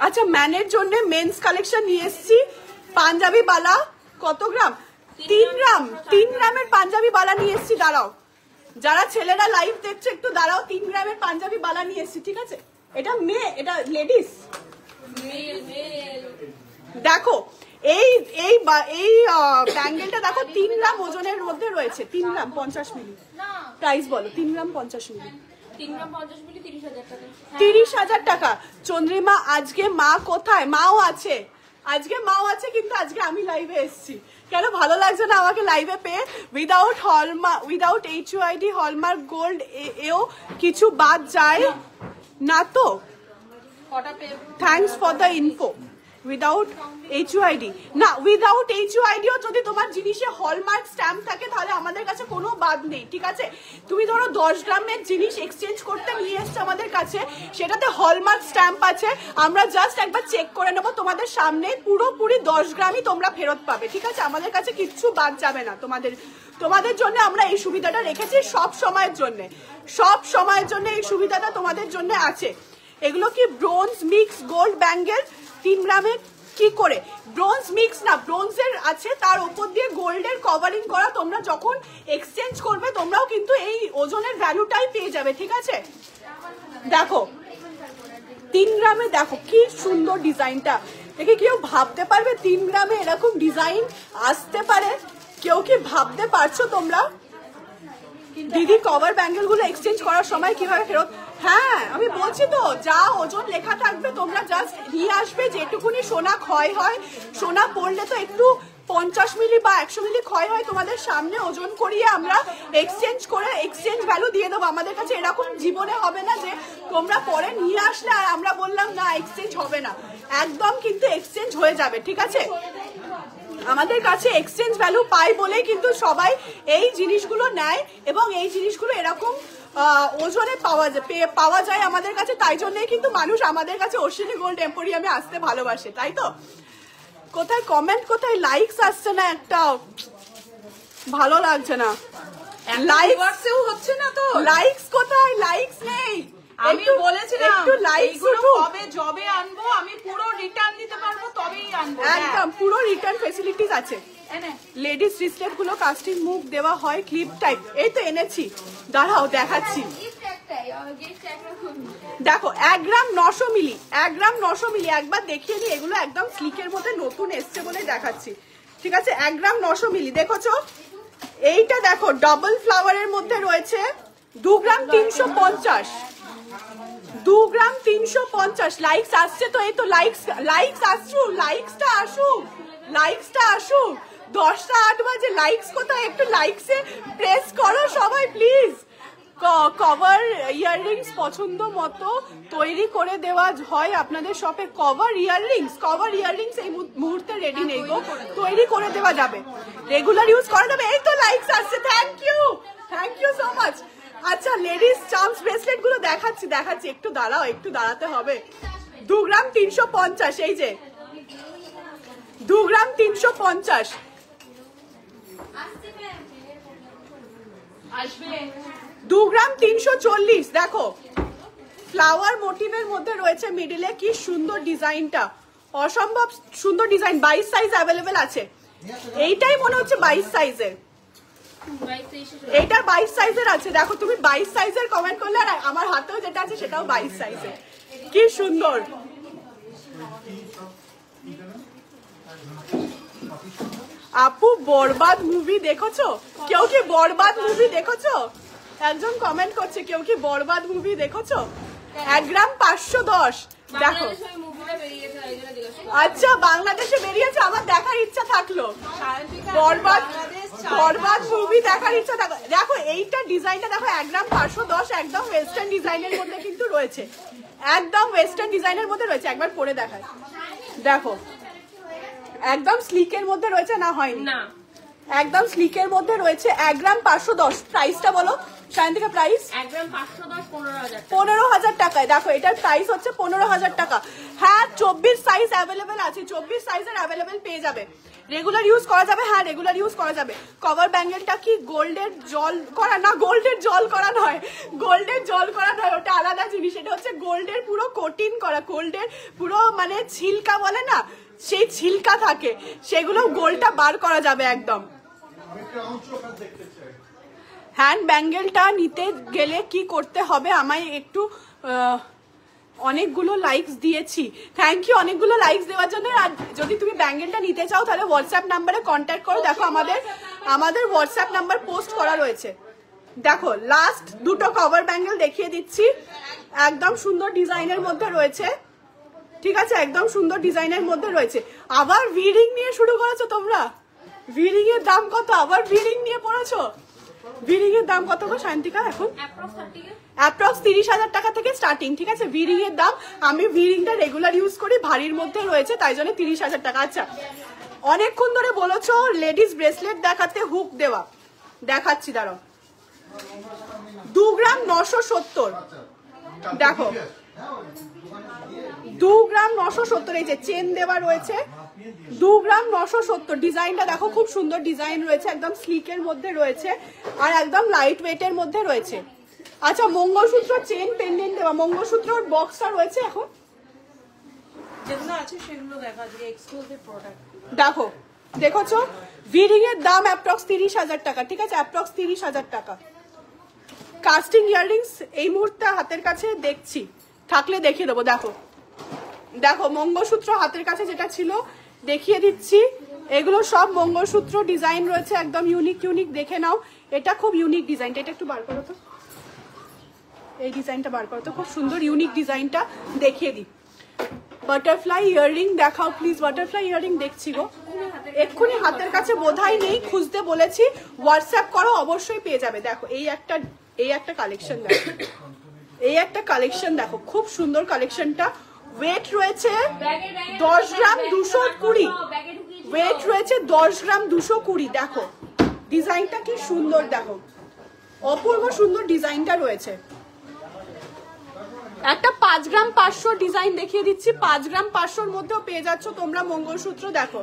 আচ্ছা ম্যানের জন্য মেন্স কালেকশন নিয়ে এসেছি, পাঞ্জাবি বালা কত গ্রাম? 3 গ্রাম। 3 গ্রামের পাঞ্জাবি বালা নিয়ে এসছি, দাঁড়াও যারা ছেলেরা লাইভ দেখছে একটু দাঁড়াও। 3 গ্রামের পাঞ্জাবি বালা নিয়ে এসছি, ঠিক আছে? এটা মেয়ে, এটা লেডিস। দেখো এই এই এই ব্যাঙ্গেলটা দেখো 3 গ্রাম ওজনের মধ্যে রয়েছে। 3 গ্রাম 50 মিলি। প্রাইস বলো। 3 গ্রাম 50 মিলি। 3 গ্রাম 50 মিলি 30,000 টাকা। 30,000 টাকা। চন্দ্রিমা আজকে মা কোথায়? মাও আছে, আজকে মাও আছে, কিন্তু আজকে আমি লাইভে এসেছি। কেন ভালো লাগছে না আমাকে লাইভে পেয়ে? Without hallmark, without HUID hallmark gold এও কিছু বাদ যায় না তো? Thanks for the info. Without HUID না, উইদাউট HUIDও যদি তোমার জিনিসে হলমার্ক স্ট্যাম্প থাকে তাহলে আমাদের কাছে কোনো বাদ নেই, ঠিক আছে? তুমি ধরো 10 গ্রামের জিনিস এক্সচেঞ্জ করতে নিয়ে এসছো আমাদের কাছে, সেটাতে হলমার্ক স্ট্যাম্প আছে, আমরা জাস্ট একবার চেক করে নেবো তোমাদের সামনে, পুরোপুরি 10 গ্রামই তোমরা ফেরত পাবে, ঠিক আছে? আমাদের কাছে কিচ্ছু বাদ যাবে না। তোমাদের জন্য আমরা এই সুবিধাটা রেখেছি সব সময়ের জন্য, সব সময়ের জন্য এই সুবিধাটা তোমাদের জন্য আছে। এগুলো কি ব্রোঞ্জ মিক্স গোল্ড ব্যাঙ্গেল? 3 গ্রামে কি করে? ব্রোঞ্জ মিক্স না, ব্রোঞ্জের আছে, তার উপর দিয়ে গোল্ডের কভারিং করা। তোমরা যখন এক্সচেঞ্জ করবে তোমরাও কিন্তু এই ওজনের ভ্যালুটাই পেয়ে যাবে, ঠিক আছে? দেখো 3 গ্রামে দেখো কি সুন্দর ডিজাইনটা, দেখে কেউ ভাবতে পারবে 3 গ্রামে এরকম ডিজাইন আসতে পারে? কেউ কি ভাবতে পারছো তোমরা? দিদি কভার ব্যাঙ্গেল গুলো এক্সচেঞ্জ করার সময় কিভাবে ফেরত? হ্যাঁ আমি বলছি তো, যা ওজন লেখা থাকবে তোমরা জাস্ট নিয়ে আসবে। যেটুকুনি সোনা ক্ষয় হয়, সোনা পড়লে তো একটু 50 মিলি বা 100 মিলি ক্ষয় হয়, তোমাদের সামনে ওজন করিয়ে আমরা এক্সচেঞ্জ করে এক্সচেঞ্জ ভ্যালু দিয়ে দেবো। আমাদের কাছে এরকম জীবনে হবে না যে তোমরা পরে নিয়ে আসলে আর আমরা বললাম না এক্সচেঞ্জ হবে না, একদম কিন্তু এক্সচেঞ্জ হয়ে যাবে, ঠিক আছে? আমাদের কাছে এক্সচেঞ্জ ভ্যালু পাই বলেই কিন্তু সবাই এই জিনিসগুলো নেয়, এবং এই জিনিসগুলো এরকম ওজনে পাওয়া যায় আমাদের কাছে, তাই জন্যই কিন্তু মানুষ আমাদের কাছে অশ্বিনী গোল্ড এম্পোরিয়ামে আসতে ভালোবাসে, তাই তো? কোথায় কমেন্ট, কোথায় লাইকস আসছে না, একটাও ভালো লাগছে না। লাইকসও হচ্ছে না তো, লাইকস কোথায়? লাইকস নেই। আমি বলেছিলাম একটু লাইকস কবে জবে আনবো, আমি পুরো রিটার্ন দিতে পারবো তবেই আনবো। একদম পুরো রিটার্ন ফেসিলিটিস আছে। লেডিস রিস্টেট গুলো কাস্টিং মুভ দেওয়া হয় ক্লিপ টাইপ। এই তো এনেছি, দাঁড়াও দেখাচ্ছি। দেখো 1 গ্রাম 900 মিলি, 1 গ্রাম 900 মিলি একবার দেখিয়ে নি। এগুলো একদম স্লিকের মধ্যে নতুন এসছে বলে দেখাচ্ছি, ঠিক আছে? 1 গ্রাম 900 মিলি দেখেছো? এইটা দেখো ডাবল ফ্লাওয়ারের মধ্যে রয়েছে 2 গ্রাম 350, 2 গ্রাম 350। লাইকস আসছে তো? এই তো লাইকস আসুক, লাইকসটা আসুক, লাইকসটা আসুক। 10টা 8 বাজে, লাইকস কোথায়? একটু লাইকসে প্রেস করো সবাই প্লিজ। কভার ইয়াররিংস পছন্দ মতো তৈরি করে দেওয়া হয় আপনাদের শপে? কভার ইয়াররিংস এই মুহূর্তে রেডি নেই গো, তৈরি করে দেওয়া যাবে, রেগুলার ইউজ করা যাবে। এই তো লাইকস আসছে, থ্যাংক ইউ সো মাচ। আচ্ছা লেডিস চার্মস ব্রেসলেট গুলো দেখাচ্ছি, একটু দাঁড়াও, একটু দাঁড়াতে হবে। 2 গ্রাম 350, এই যে 2 গ্রাম 350। 2 গ্রাম 340। দেখো ফ্লাওয়ার মোটিভের মধ্যে রয়েছে মিডিলে, কি সুন্দর ডিজাইনটা, অসম্ভব সুন্দর ডিজাইন। 22 সাইজ অ্যাভেলেবেল আছে। এইটাই মনে হচ্ছে 22 সাইজের, এইটা 22 সাইজের আছে। দেখো তুমি 22 সাইজের কমেন্ট করলে, আর আমার হাতেও যেটা আছে সেটাও 22 সাইজের, কি সুন্দর। আপু বরবাদ মুভি দেখেছো? কেউ কি বরবাদ মুভি দেখেছো? একজন কমেন্ট করছে, কেউ কি বরবাদ মুভি দেখেছো? 1 গ্রাম 510। দেখো আচ্ছা বাংলাদেশে বেরিয়েছে, আমার দেখার ইচ্ছা থাকলো। বরবাদ মুভি দেখার ইচ্ছা থাকলো। দেখো এইটা ডিজাইনটা দেখো, 1 গ্রাম 510, একদম ওয়েস্টার্ন ডিজাইনের মধ্যে কিন্তু রয়েছে, একদম ওয়েস্টার্ন ডিজাইনের মধ্যে রয়েছে। একবার পরে দেখায়, দেখো একদম স্লিকের মধ্যে রয়েছে, না হয়নি না, একদম স্লিকের মধ্যে রয়েছে। 1 গ্রাম 510। প্রাইসটা বলো সায়ন্তিকা, প্রাইস? 1 গ্রাম 510 15,000 টাকায়। দেখো এটার প্রাইস হচ্ছে 15,000 টাকা। হ্যাঁ 24 সাইজ অ্যাভেলেবেল আছে, 24 সাইজের অ্যাভেলেবেল পেয়ে যাবে। রেগুলার ইউজ করা যাবে, হ্যাঁ রেগুলার ইউজ করা যাবে। কভার ব্যাঙ্গেলটা কি গোল্ডের জল করা? না গোল্ডের জল করা নয়, গোল্ডের জল করা নয়, ওটা আলাদা জিনিস। এটা হচ্ছে গোল্ডের পুরো কোটিং করা, গোল্ডের পুরো মানে ছিলকা বলে না, সেই ছিলকা থাকে, সেগুলো গোলটা বার করা যাবে একদম। হ্যান্ড ব্যাঙ্গেলটা নিতে গেলে কি করতে হবে আমায় একটু অনেকগুলো লাইকস দিয়েছি, থ্যাংক ইউ অনেকগুলো লাইকস দেওয়ার জন্য। আর যদি তুমি ব্যাঙ্গেলটা নিতে চাও তাহলে হোয়াটসঅ্যাপ নাম্বারে কন্ট্যাক্ট করো। দেখো আমাদের হোয়াটসঅ্যাপ নাম্বার পোস্ট করা রয়েছে। দেখো লাস্ট দুটো কভার ব্যাঙ্গেল দেখিয়ে দিচ্ছি, একদম সুন্দর ডিজাইনের মধ্যে রয়েছে, ঠিক আছে, একদম সুন্দর ডিজাইনের মধ্যে রয়েছে। আবার ভিডিং নিয়ে শুরু করেছো তোমরা, ভিডিং এর দাম কত? আবার ভিডিং নিয়ে পড়েছো? ভিডিং এর দাম কত গো শান্তিকা? এখন অ্যাপ্রক্স 30,000 টাকা থেকে স্টার্টিং, ঠিক আছে ভিডিং এর দাম। আমি ভিডিংটা রেগুলার ইউজ করি, ভারীর মধ্যে রয়েছে, তাই জন্য 30,000 টাকা। আচ্ছা, অনেকক্ষণ ধরে বলেছো লেডিস ব্রেসলেট দেখাতে, হুক দেওয়া, দেখাচ্ছি দাঁড়াও। 2 গ্রাম 970, দেখো 2 গ্রাম 970, এই যে চেন দেওয়া রয়েছে, 2 গ্রাম 970। ডিজাইনটা দেখো খুব সুন্দর ডিজাইন রয়েছে, একদম স্লিকের মধ্যে রয়েছে আর একদম লাইট ওয়েটের মধ্যে রয়েছে। আচ্ছা, মঙ্গলসূত্র চেন পেন্ডেন্ট দেওয়া, মঙ্গলসূত্রর বক্সটা রয়েছে এখন, যেগুলো আছে সেগুলো দেখা যায় এক্সক্লুসিভ প্রোডাক্ট। দেখো দেখেছো, ভিডিং এর দাম অ্যাপ্রক্স 30,000 টাকা, ঠিক আছে, অ্যাপ্রক্স 30,000 টাকা। কাস্টিং ইয়াররিংস এই মুহূর্তে হাতের কাছে দেখছি, থাকলে দেখিয়ে দেবো। দেখো দেখো মঙ্গলসূত্র হাতের কাছে যেটা ছিল দেখিয়ে দিচ্ছি, এগুলো সব মঙ্গলসূত্র ডিজাইন রয়েছে, একদম ইউনিক ইউনিক, দেখে নাও। এটা খুব ইউনিক ডিজাইনটা, এটা একটু বার করো তো, এই ডিজাইনটা বার করো তো, খুব সুন্দর ইউনিক ডিজাইনটা দেখিয়ে দিই। বাটারফ্লাই ইয়াররিং দেখাও প্লিজ, বাটারফ্লাই ইয়াররিং দেখছি গো, এক্ষুনি হাতের কাছে বোধহয় নেই, খুঁজতে বলেছি, হোয়াটসঅ্যাপ করো অবশ্যই পেয়ে যাবে। দেখো এই একটা কালেকশন দেখো, এই একটা কালেকশন দেখো, খুব সুন্দর কালেকশনটা। ওয়েট রয়েছে 10 গ্রাম 220, ওয়েট রয়েছে 10 গ্রাম 220। দেখো ডিজাইনটা কি সুন্দর, দেখো অপূর্ব সুন্দর ডিজাইনটা রয়েছে। একটা 5 গ্রাম 500 ডিজাইন দেখিয়ে দিচ্ছি, 5 গ্রাম 500-র মধ্যেও পেয়ে যাচ্ছ তোমরা মঙ্গলসূত্র। দেখো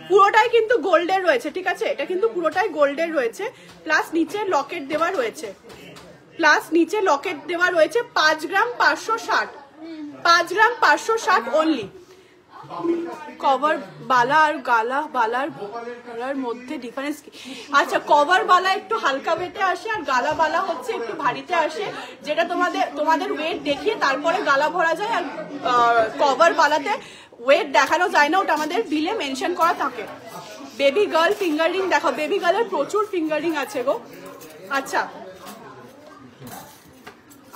পুরোটাই কিন্তু গোল্ডের রয়েছে, ঠিক আছে, এটা কিন্তু পুরোটাই গোল্ডের রয়েছে, প্লাস নিচে লকেট দেওয়া রয়েছে, প্লাস নিচে লকেট দেওয়া রয়েছে। 5 গ্রাম 560, 5 গ্রাম 560 অনলি। কভার বালা আর গালা বালার মধ্যে ডিফারেন্স কি? আচ্ছা, কভার বালা একটু হালকা ওয়েটে আসে আর গালা বালা হচ্ছে একটু ভারীতে আসে, যেটা তোমাদের ওয়েট দেখিয়ে তারপরে গালা ভরা যায়। আর কভার বালাতে ওয়েট দেখানো যায় না, ওটা আমাদের বিলে মেনশন করা থাকে। বেবি গার্ল ফিঙ্গার রিং দেখো, বেবি গার্লের প্রচুর ফিঙ্গার রিং আছে গো। আচ্ছা,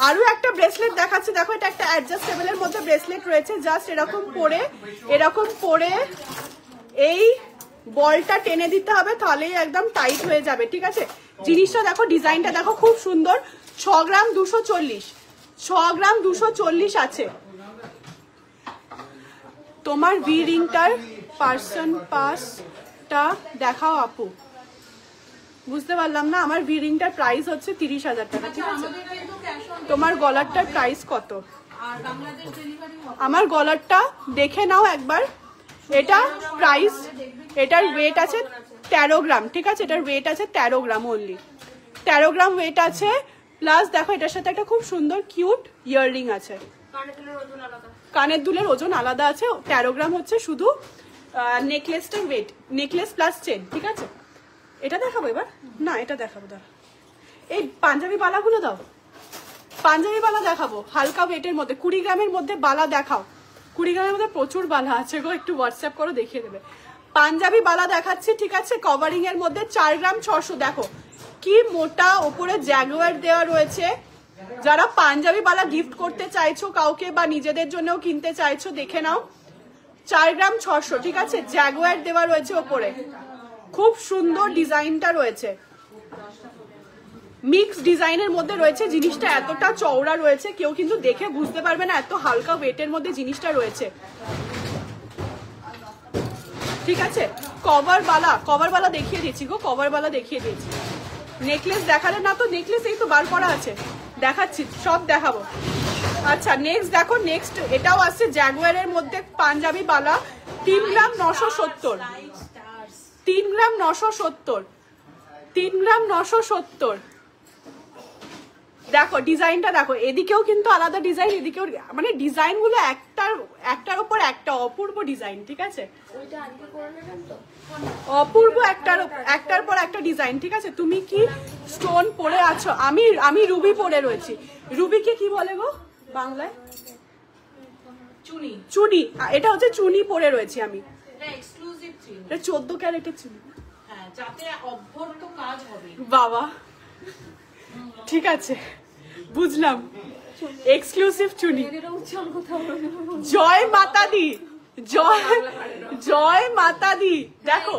আরো একটা ব্রেসলেট দেখাচ্ছে, দেখো এটা একটা অ্যাডজাস্টেবলের মধ্যে ব্রেসলেট রয়েছে, জাস্ট এরকম পরে এই বলটা টেনে দিতে হবে, তাহলেই একদম টাইট হয়ে যাবে, ঠিক আছে। জিনিসটা দেখো, ডিজাইনটা দেখো খুব সুন্দর। 6 গ্রাম 240, 6 গ্রাম 240 আছে। তোমার ভি রিংটার পার্সন পাসটা দেখাও আপু। বুঝতে পারলাম না, আমার ভি রিংটার প্রাইস হচ্ছে 30,000 টাকা, ঠিক আছে। তোমার গলারটার প্রাইস কত? আমার গলারটা দেখে নাও একবার, এটা প্রাইস, এটার ওয়েট আছে 13 গ্রাম, ঠিক আছে, এটার ওয়েট আছে 13 গ্রাম অনলি, 13 গ্রাম ওয়েট আছে। প্লাস দেখো এটার সাথে একটা খুব সুন্দর কিউট ইয়াররিং আছে, কানের দুলের ওজন আলাদা আছে। 13 গ্রাম হচ্ছে শুধু নেকলেসটার ওয়েট, নেকলেস প্লাস চেন, ঠিক আছে। এটা দেখাবো এবার, না এটা দেখাবো, দাও এই পাঞ্জাবি বালাগুলো দাও, পাঞ্জাবি বালা দেখাবো হালকা ওয়েটের মধ্যে। 20 গ্রামের মধ্যে বালা দেখাও, 20 গ্রামের মধ্যে প্রচুর বালা আছে গো, একটু হোয়াটসঅ্যাপ করো দেখিয়ে দেবে। পাঞ্জাবি বালা দেখাচ্ছি, ঠিক আছে, কভারিং এর মধ্যে 4 গ্রাম 600। দেখো কি মোটা, ওপরে জ্যাগুয়ার দেওয়া রয়েছে। যারা পাঞ্জাবি বালা গিফট করতে চাইছো কাউকে বা নিজেদের জন্যও কিনতে চাইছো, দেখে নাও, 4 গ্রাম 600, ঠিক আছে, জ্যাগুয়ার দেওয়া রয়েছে ওপরে, খুব সুন্দর ডিজাইনটা রয়েছে, মিক্স ডিজাইনের মধ্যে রয়েছে। জিনিসটা এতটা চওড়া রয়েছে, কেউ কিন্তু দেখে বুঝতে পারবে না, এত হালকা ওয়েটের মধ্যে জিনিসটা রয়েছে, ঠিক আছে। কভার বালা দেখিয়ে দিচ্ছি গো, কভার বালা দেখিয়ে দিয়েছি। নেকলেস দেখালে না তো, নেকলেস এই তো বার করা আছে, দেখাচ্ছি, সব দেখাবো। আচ্ছা নেক্সট দেখো, নেক্সট এটাও আছে জ্যাগুয়ারের মধ্যে পাঞ্জাবি বালা, 3 গ্রাম 970, 3 গ্রাম 970, 3 গ্রাম 970। দেখো ডিজাইনটা দেখো, এদিকেও কিন্তু আলাদা ডিজাইন, এদিকেও, মানে ডিজাইন গুলো একটার উপর একটা অপূর্ব ডিজাইন, ঠিক আছে? অপূর্ব একটার পর একটা ডিজাইন, ঠিক আছে? তুমি কি স্টোন পরে আছো? আমি রুবি পরে রয়েছি। রুবিকে কি বলে গো বাংলায়? চুনি। চুনি। এটা হচ্ছে চুনি পরে রয়েছি আমি। এটা এক্সক্লুসিভ চুনি। এটা 14 ক্যারেটের চুনি। হ্যাঁ, যাতে অভ্যর্থ কাজ হবে। বাবা, ঠিক আছে, বুঝলাম। এক্সক্লুসিভ চুনি। জয় মাতা দি, জয় মাতা দি। দেখো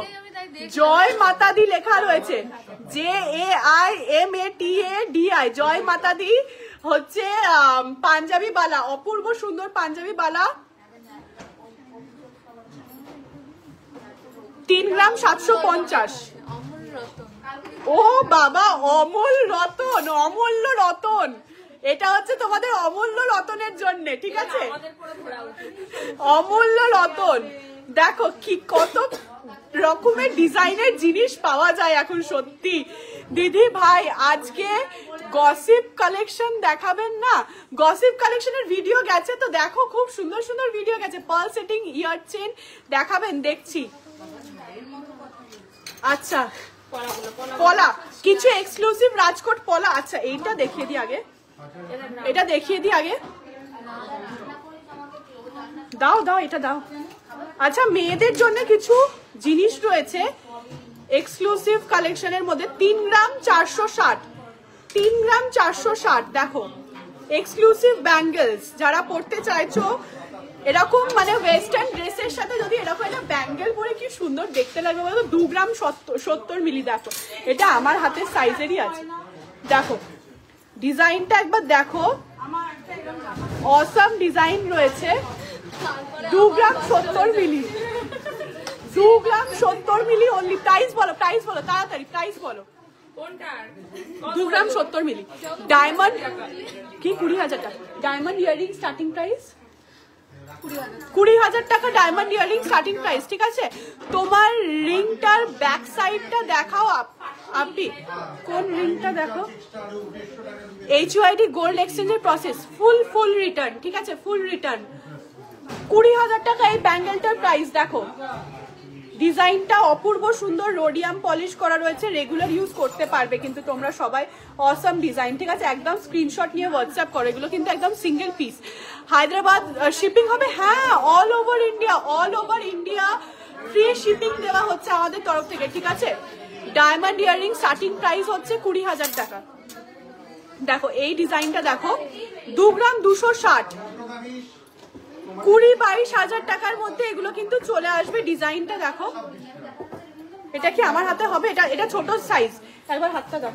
জয় মাতা দি লেখা রয়েছে, JAIMATADI, জয় মাতা দি হচ্ছে পাঞ্জাবি বালা, অপূর্ব সুন্দর পাঞ্জাবি বালা। 3 গ্রাম 750। ও বাবা, অমূল রতন, অমূল্য রতন। এটা হচ্ছে তোমাদের অমূল্য রতনের জন্য, ঠিক আছে? অমূল্য রতন। দেখো কি কত রকমের ডিজাইনের জিনিস পাওয়া যায় এখন, সত্যি। দিদি ভাই আজকে গসিপ কালেকশন দেখাবেন না? গসিপ কালেকশনের ভিডিও গেছে তো, দেখো খুব সুন্দর সুন্দর ভিডিও গেছে। পার্ল সেটিং, ইয়ার চেন দেখাবেন? দেখছি। আচ্ছা, পলা কিছু এক্সক্লুসিভ রাজকোট পলা। আচ্ছা এইটা দেখিয়ে দিই আগে, এটা দেখিয়ে দিই আগে। দাও দাও, এটা দাও। আচ্ছা, মেয়েদের জন্য কিছু জিনিস রয়েছে এক্সক্লুসিভ কালেকশনের মধ্যে। 3 গ্রাম 460, 3 গ্রাম 460। দেখো এক্সক্লুসিভ ব্যাঙ্গেলস, যারা পড়তে চাইছো এরকম, মানে ওয়েস্টার্ন ড্রেসের সাথে যদি এরকম একটা ব্যাঙ্গেল পরে কি সুন্দর দেখতে লাগবে বলো। 2 গ্রাম 70 মিলি। দেখো এটা আমার হাতের সাইজেরই আছে। দেখো ডিজাইনটা একবার দেখো, অসাম ডিজাইন রয়েছে। 2 গ্রাম 70 মিলি, 2 গ্রাম 70 মিলি অনলি। প্রাইস বলো, প্রাইস বলো তাড়াতাড়ি, প্রাইস বলো। 2 গ্রাম 70 মিলি। ডায়মন্ড কি 20,000 টাকা? ডায়মন্ড ইয়ারিং স্টার্টিং প্রাইস 20,000 টাকা। ডায়মন্ড ইয়ারিং স্টার্টিং প্রাইস, ঠিক আছে? তোমার রিংটার ব্যাক সাইডটা দেখাও আপনি, কোন রিংটা দেখো। HUID গোল্ড এক্সচেঞ্জের প্রসেস, ফুল রিটার্ন, ঠিক আছে? ফুল রিটার্ন। 20,000 টাকা এই ব্যাঙ্গেলটার প্রাইস। দেখো ডিজাইনটা অপূর্ব সুন্দর, রোডিয়াম পলিশ করা রয়েছে, রেগুলার ইউজ করতে পারবে কিন্তু তোমরা সবাই। অসাম ডিজাইন, ঠিক আছে? একদম স্ক্রিনশট নিয়ে হোয়াটসঅ্যাপ করো। এগুলো কিন্তু একদম সিঙ্গেল পিস। হায়দ্রাবাদ শিপিং হবে, হ্যাঁ, all over India, all over India free shipping দেওয়া হচ্ছে আমাদের তরফ থেকে, ঠিক আছে? ডায়মন্ড ইয়ারিং স্টার্টিং প্রাইস হচ্ছে 20,000 টাকা। দেখো এই ডিজাইনটা দেখো, 2 গ্রাম 260, 20-22 হাজার টাকার মধ্যে এগুলো কিন্তু চলে আসবে। ডিজাইনটা দেখো, এটা কি আমার হাতে হবে? এটা ছোট সাইজ, একবার হাতটা দাও।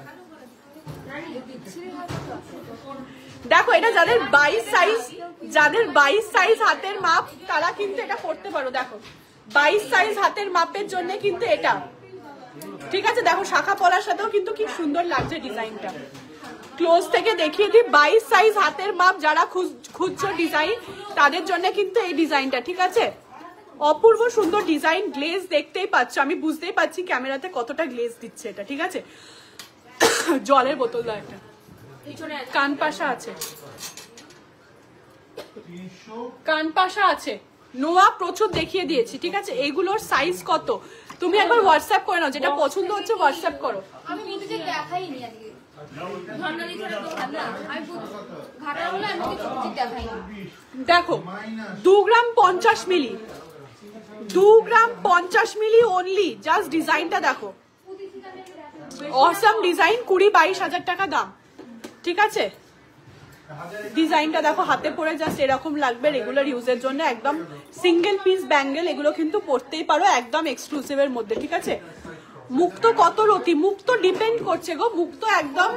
দেখো এটা যাদের 22 সাইজ, যাদের 22 সাইজ হাতের মাপ, তারা কিন্তু এটা পড়তে পারো। দেখো 22 সাইজ হাতের মাপের জন্য কিন্তু এটা, ঠিক আছে? দেখো শাখা পলার সাথেও কিন্তু কি সুন্দর লাগছে ডিজাইনটা। ক্লোজ থেকে দেখিয়ে দিই, 22 সাইজ হাতের মাপ যারা খুঁজছো ডিজাইন, তাদের জন্য কিন্তু এই ডিজাইনটা, ঠিক আছে? অপূর্ব সুন্দর ডিজাইন। গ্লেজ দেখতেই পাচ্ছ, আমি বুঝতেই পারছি ক্যামেরাতে কতটা গ্লেজ দিচ্ছে এটা, ঠিক আছে? জলের বোতল দাও একটা। কানপাশা আছে, কানপাশা আছে। নোয়া প্রচুর দেখিয়ে দিয়েছি, ঠিক আছে? এইগুলোর সাইজ কত তুমি একবার হোয়াটসঅ্যাপ করে নাও, যেটা পছন্দ হচ্ছে হোয়াটসঅ্যাপ করো। আমি নিজে দেখাইনি আজকে। দেখো 2 গ্রাম 50 মিলি, 2 গ্রাম 50 মিলি অনলি। জাস্ট ডিজাইনটা দেখো, অসাম ডিজাইন। 20-22 হাজার টাকা দাম, ঠিক আছে? ডিজাইনটা দেখো, হাতে পরে জাস্ট এরকম লাগবে রেগুলার ইউজের জন্য। একদম সিঙ্গেল পিস ব্যাঙ্গেল, এগুলো কিন্তু পরতেই পারো, একদম এক্সক্লুসিভের মধ্যে, ঠিক আছে? মুক্তো কত রতি, মুক্তো ডিপেন্ড করছে গো। মুক্তো একদম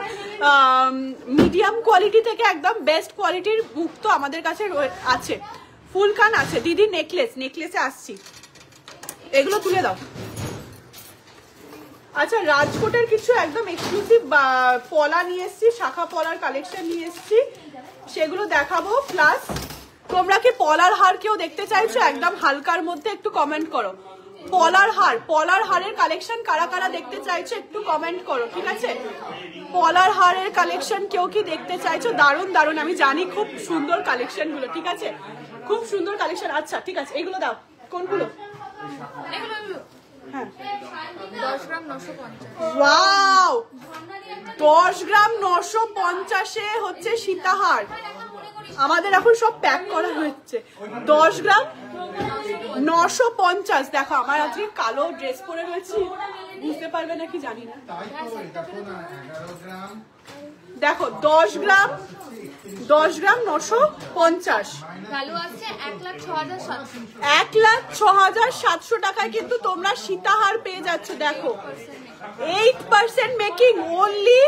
মিডিয়াম কোয়ালিটি থেকে একদম বেস্ট কোয়ালিটির মুক্তো আমাদের কাছে আছে। ফুল কান আছে। দিদি নেকলেসে আসছি, এগুলো তুলে দাও। আচ্ছা, রাজকোটের কিছু একদম এক্সক্লুসিভ পলা নিয়ে এসছি, শাখা পলার কালেকশন নিয়ে এসছি, সেগুলো দেখাবো। প্লাস তোমরা কি পলার হার কেউ দেখতে চাইছো একদম হালকার মধ্যে? একটু কমেন্ট করো। পলার হারের কালেকশন কারা কারা দেখতে চাইছো একটু কমেন্ট করো, ঠিক আছে? পলার হারের কালেকশন কেউ কি দেখতে চাইছো? দারুণ দারুণ, আমি জানি খুব সুন্দর কালেকশন গুলো, ঠিক আছে? খুব সুন্দর কালেকশন। আচ্ছা ঠিক আছে, এগুলো দাও। কোনগুলো? হ্যাঁ, 10 গ্রাম 950। ওয়াও, 10 গ্রাম 950-এ হচ্ছে সীতাহার। আমাদের এখন সব প্যাক করা হচ্ছে। 10 গ্রাম 950। দেখো আমার আজকে কালো ড্রেস পরে রয়েছি, বুঝতে পারবে নাকি জানি না। দেখো 10 গ্রাম 950। ভ্যালু আছে 1,06,700। 1,06,700 টাকায় কিন্তু তোমরা সীতাহার পেয়ে যাচ্ছ। দেখো 8% মেকিং, অনলি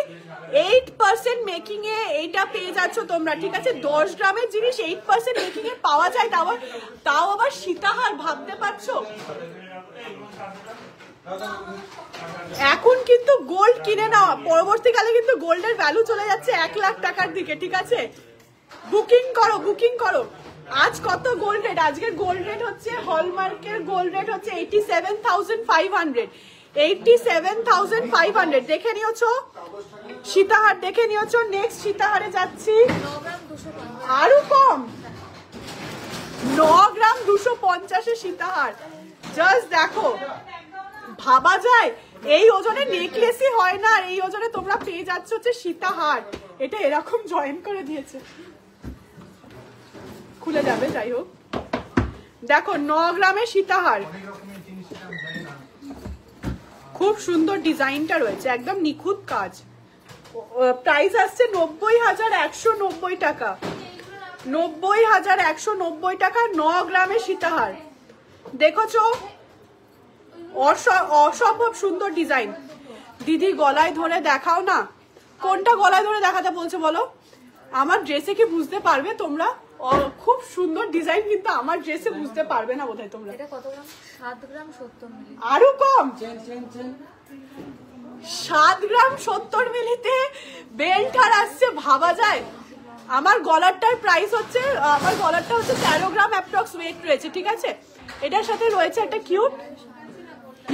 8% মেকিং এ এইটা পেয়ে যাচ্ছ তোমরা, ঠিক আছে? 10 গ্রামের জিনিস 8% মেকিং এ পাওয়া যায়, তাও আবার সীতাহার, ভাবতে পারছো? এখন কিন্তু গোল্ড কিনে নাও, পরবর্তীকালে কিন্তু গোল্ডের ভ্যালু চলে যাচ্ছে 1 লাখ টাকার দিকে, ঠিক আছে? বুকিং করো। আজ কত গোল্ড রেট? আজকের গোল্ড রেট হচ্ছে, হলমার্কের গোল্ড রেট হচ্ছে 87,500। 87,500 দেখে নিয়েছো সীতাহার, দেখে নিয়েছো। নেক্সট সীতাহারে যাচ্ছি, 9 গ্রাম 250। আরো কম, 9 গ্রাম 250-এ সীতাহার। জাস্ট দেখো, ভাবা যায় এই ওজনে নেকলেসই হয় না, আর এই ওজনে তোমরা পেয়ে যাচ্ছ হচ্ছে সীতাহার। এটা এরকম জয়েন করে দিয়েছে, খুলে যাবে, যাই হোক। দেখো 9 গ্রামের সীতাহার, খুব সুন্দর ডিজাইনটা রয়েছে, একদম নিখুঁত কাজ। প্রাইস আসছে 90,190 টাকা। 90,190 টাকা 9 গ্রামের সীতাহার। দেখেছো, অসম্ভব সুন্দর ডিজাইন। দিদি গলায় ধরে দেখাও না। কোনটা গলায় ধরে দেখাতে বলছে বলো? আমার ড্রেসে কি বুঝতে পারবে তোমরা? খুব সুন্দর ডিজাইন, কিন্তু আমার ড্রেসে বুঝতে পারবে না বোধহয় তোমরা। এটা কত গ্রাম? 7 গ্রাম 70 মিলি। আরো কম, 7 গ্রাম 70 মিলিতে বেল্টার আসছে, ভাবা যায়? আমার গলারটার প্রাইস হচ্ছে, আমার গলারটা হচ্ছে 13 গ্রাম অ্যাপ্রক্স ওয়েট রয়েছে, ঠিক আছে? এটার সাথে রয়েছে একটা কিউট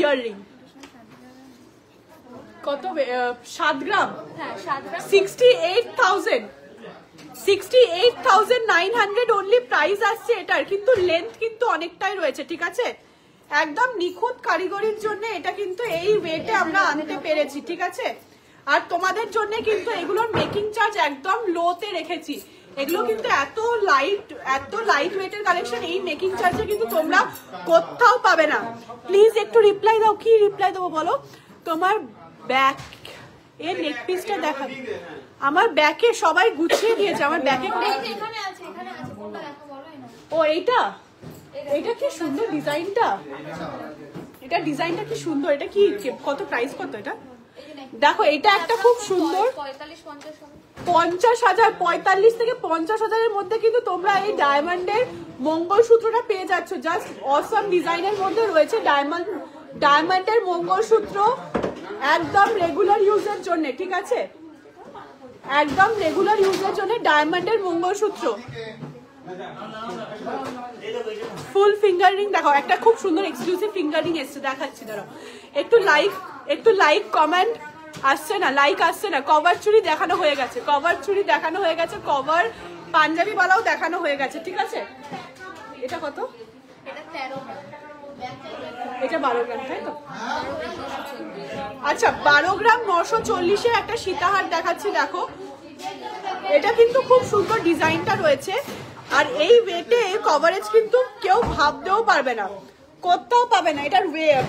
ইয়াররিং। কত? 7 গ্রাম, হ্যাঁ 7 গ্রাম 68,900 অনলি প্রাইস আসছে এটার, কিন্তু লেন্থ কিন্তু অনেকটাই রয়েছে, ঠিক আছে? একদম নিখুঁত কারিগরির জন্য এটা কিন্তু এই ওয়েটে আমরা আনতে পেরেছি, ঠিক আছে? আর তোমাদের জন্য কিন্তু এগুলোর মেকিং চার্জ একদম লোতে রেখেছি। এগুলো কিন্তু এত লাইট ওয়েটের কালেকশন, এই মেকিং চার্জে কিন্তু তোমরা কোথাও পাবে না। প্লিজ একটু রিপ্লাই দাও। কি রিপ্লাই দেবো বলো? তোমার ব্যাক এর নেক পিসটা দেখা, আমার ব্যাকে সবাই গুছিয়ে দিয়েছে, আমার ব্যাকে এখানে আছে কোনটা দেখো বলো? ও এইটা কি সুন্দর ডিজাইনটা, এটা ডিজাইনটা কি সুন্দর। এটা কি, কত প্রাইস কত এটা? দেখো এটা একটা খুব সুন্দর, 50,000, 45 থেকে 50,000-এর মধ্যে কিন্তু তোমরা এই ডায়মন্ডের মঙ্গলসূত্রটা পেয়ে যাচ্ছ। জাস্ট অসম ডিজাইনের মধ্যে রয়েছে ডায়মন্ডের মঙ্গলসূত্র, একদম রেগুলার ইউজের জন্য, ঠিক আছে? একদম রেগুলার ইউজের জন্য ডায়মন্ডের মঙ্গলসূত্র, ফুল ফিঙ্গার রিং। দেখো একটা খুব সুন্দর এক্সক্লুসিভ ফিঙ্গার রিং এসছে, দেখাচ্ছি দাঁড়াও। একটু লাইক কমেন্ট আসছে না, লাইক আসছে না। কভার চুড়ি দেখানো হয়ে গেছে, কভার পাঞ্জাবি বালাও দেখানো হয়ে গেছে, ঠিক আছে? এটা কত? এটা 13 গ্রাম। এটা 12 গ্রাম, তাই তো? আচ্ছা 12 গ্রাম 940-এ একটা সীতাহার দেখাচ্ছি, দেখো। এটা কিন্তু খুব সুন্দর ডিজাইনটা রয়েছে, আর এই ওয়েটে কভারেজ কিন্তু কেউ ভাবতেও পারবে না, কোথাও পাবে না। এটার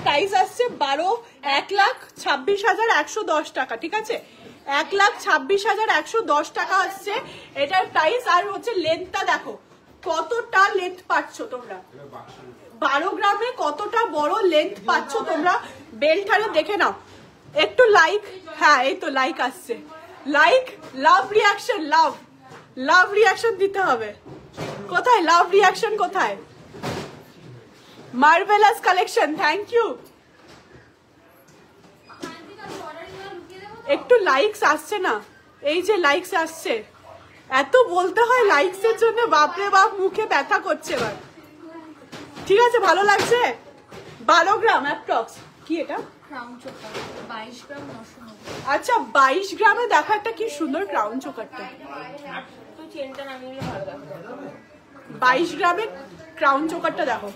প্রাইস আসছে 1,26,110 টাকা, ঠিক আছে? 1,26,110 টাকা আসছে এটার প্রাইস। আর হচ্ছে লেন্থটা দেখো, কতটা লেন্থ পাচ্ছ তোমরা, 12 গ্রামে কতটা বড় লেন্থ পাচ্ছ তোমরা। বেল্টারে দেখে নাও। একটু লাইক, হ্যাঁ এই তো লাইক আসছে, like, love reaction, love reaction দিতে হবে। কোথায় লাভ রিয়াকশন, কোথায়? Marvellous collection, thank you. একটু লাইকস আসছে না, এই যে লাইকস আসছে, এত বলতে হয় লাইকসের জন্য, বাপরে বাপ মুখে ব্যথা করছে এবার, ঠিক আছে? ভালো লাগছে? 12 গ্রাম অ্যাপ্রক্স। কি এটা? ক্রাউন চোকার 22 গ্রাম 990। আচ্ছা 22 গ্রামে দেখো একটা কি সুন্দর ক্রাউন চোকারটা। তুই চেনটা নামিয়ে নিলে ভালো লাগবে। 22 গ্রামের ক্রাউন চোকারটা দেখো।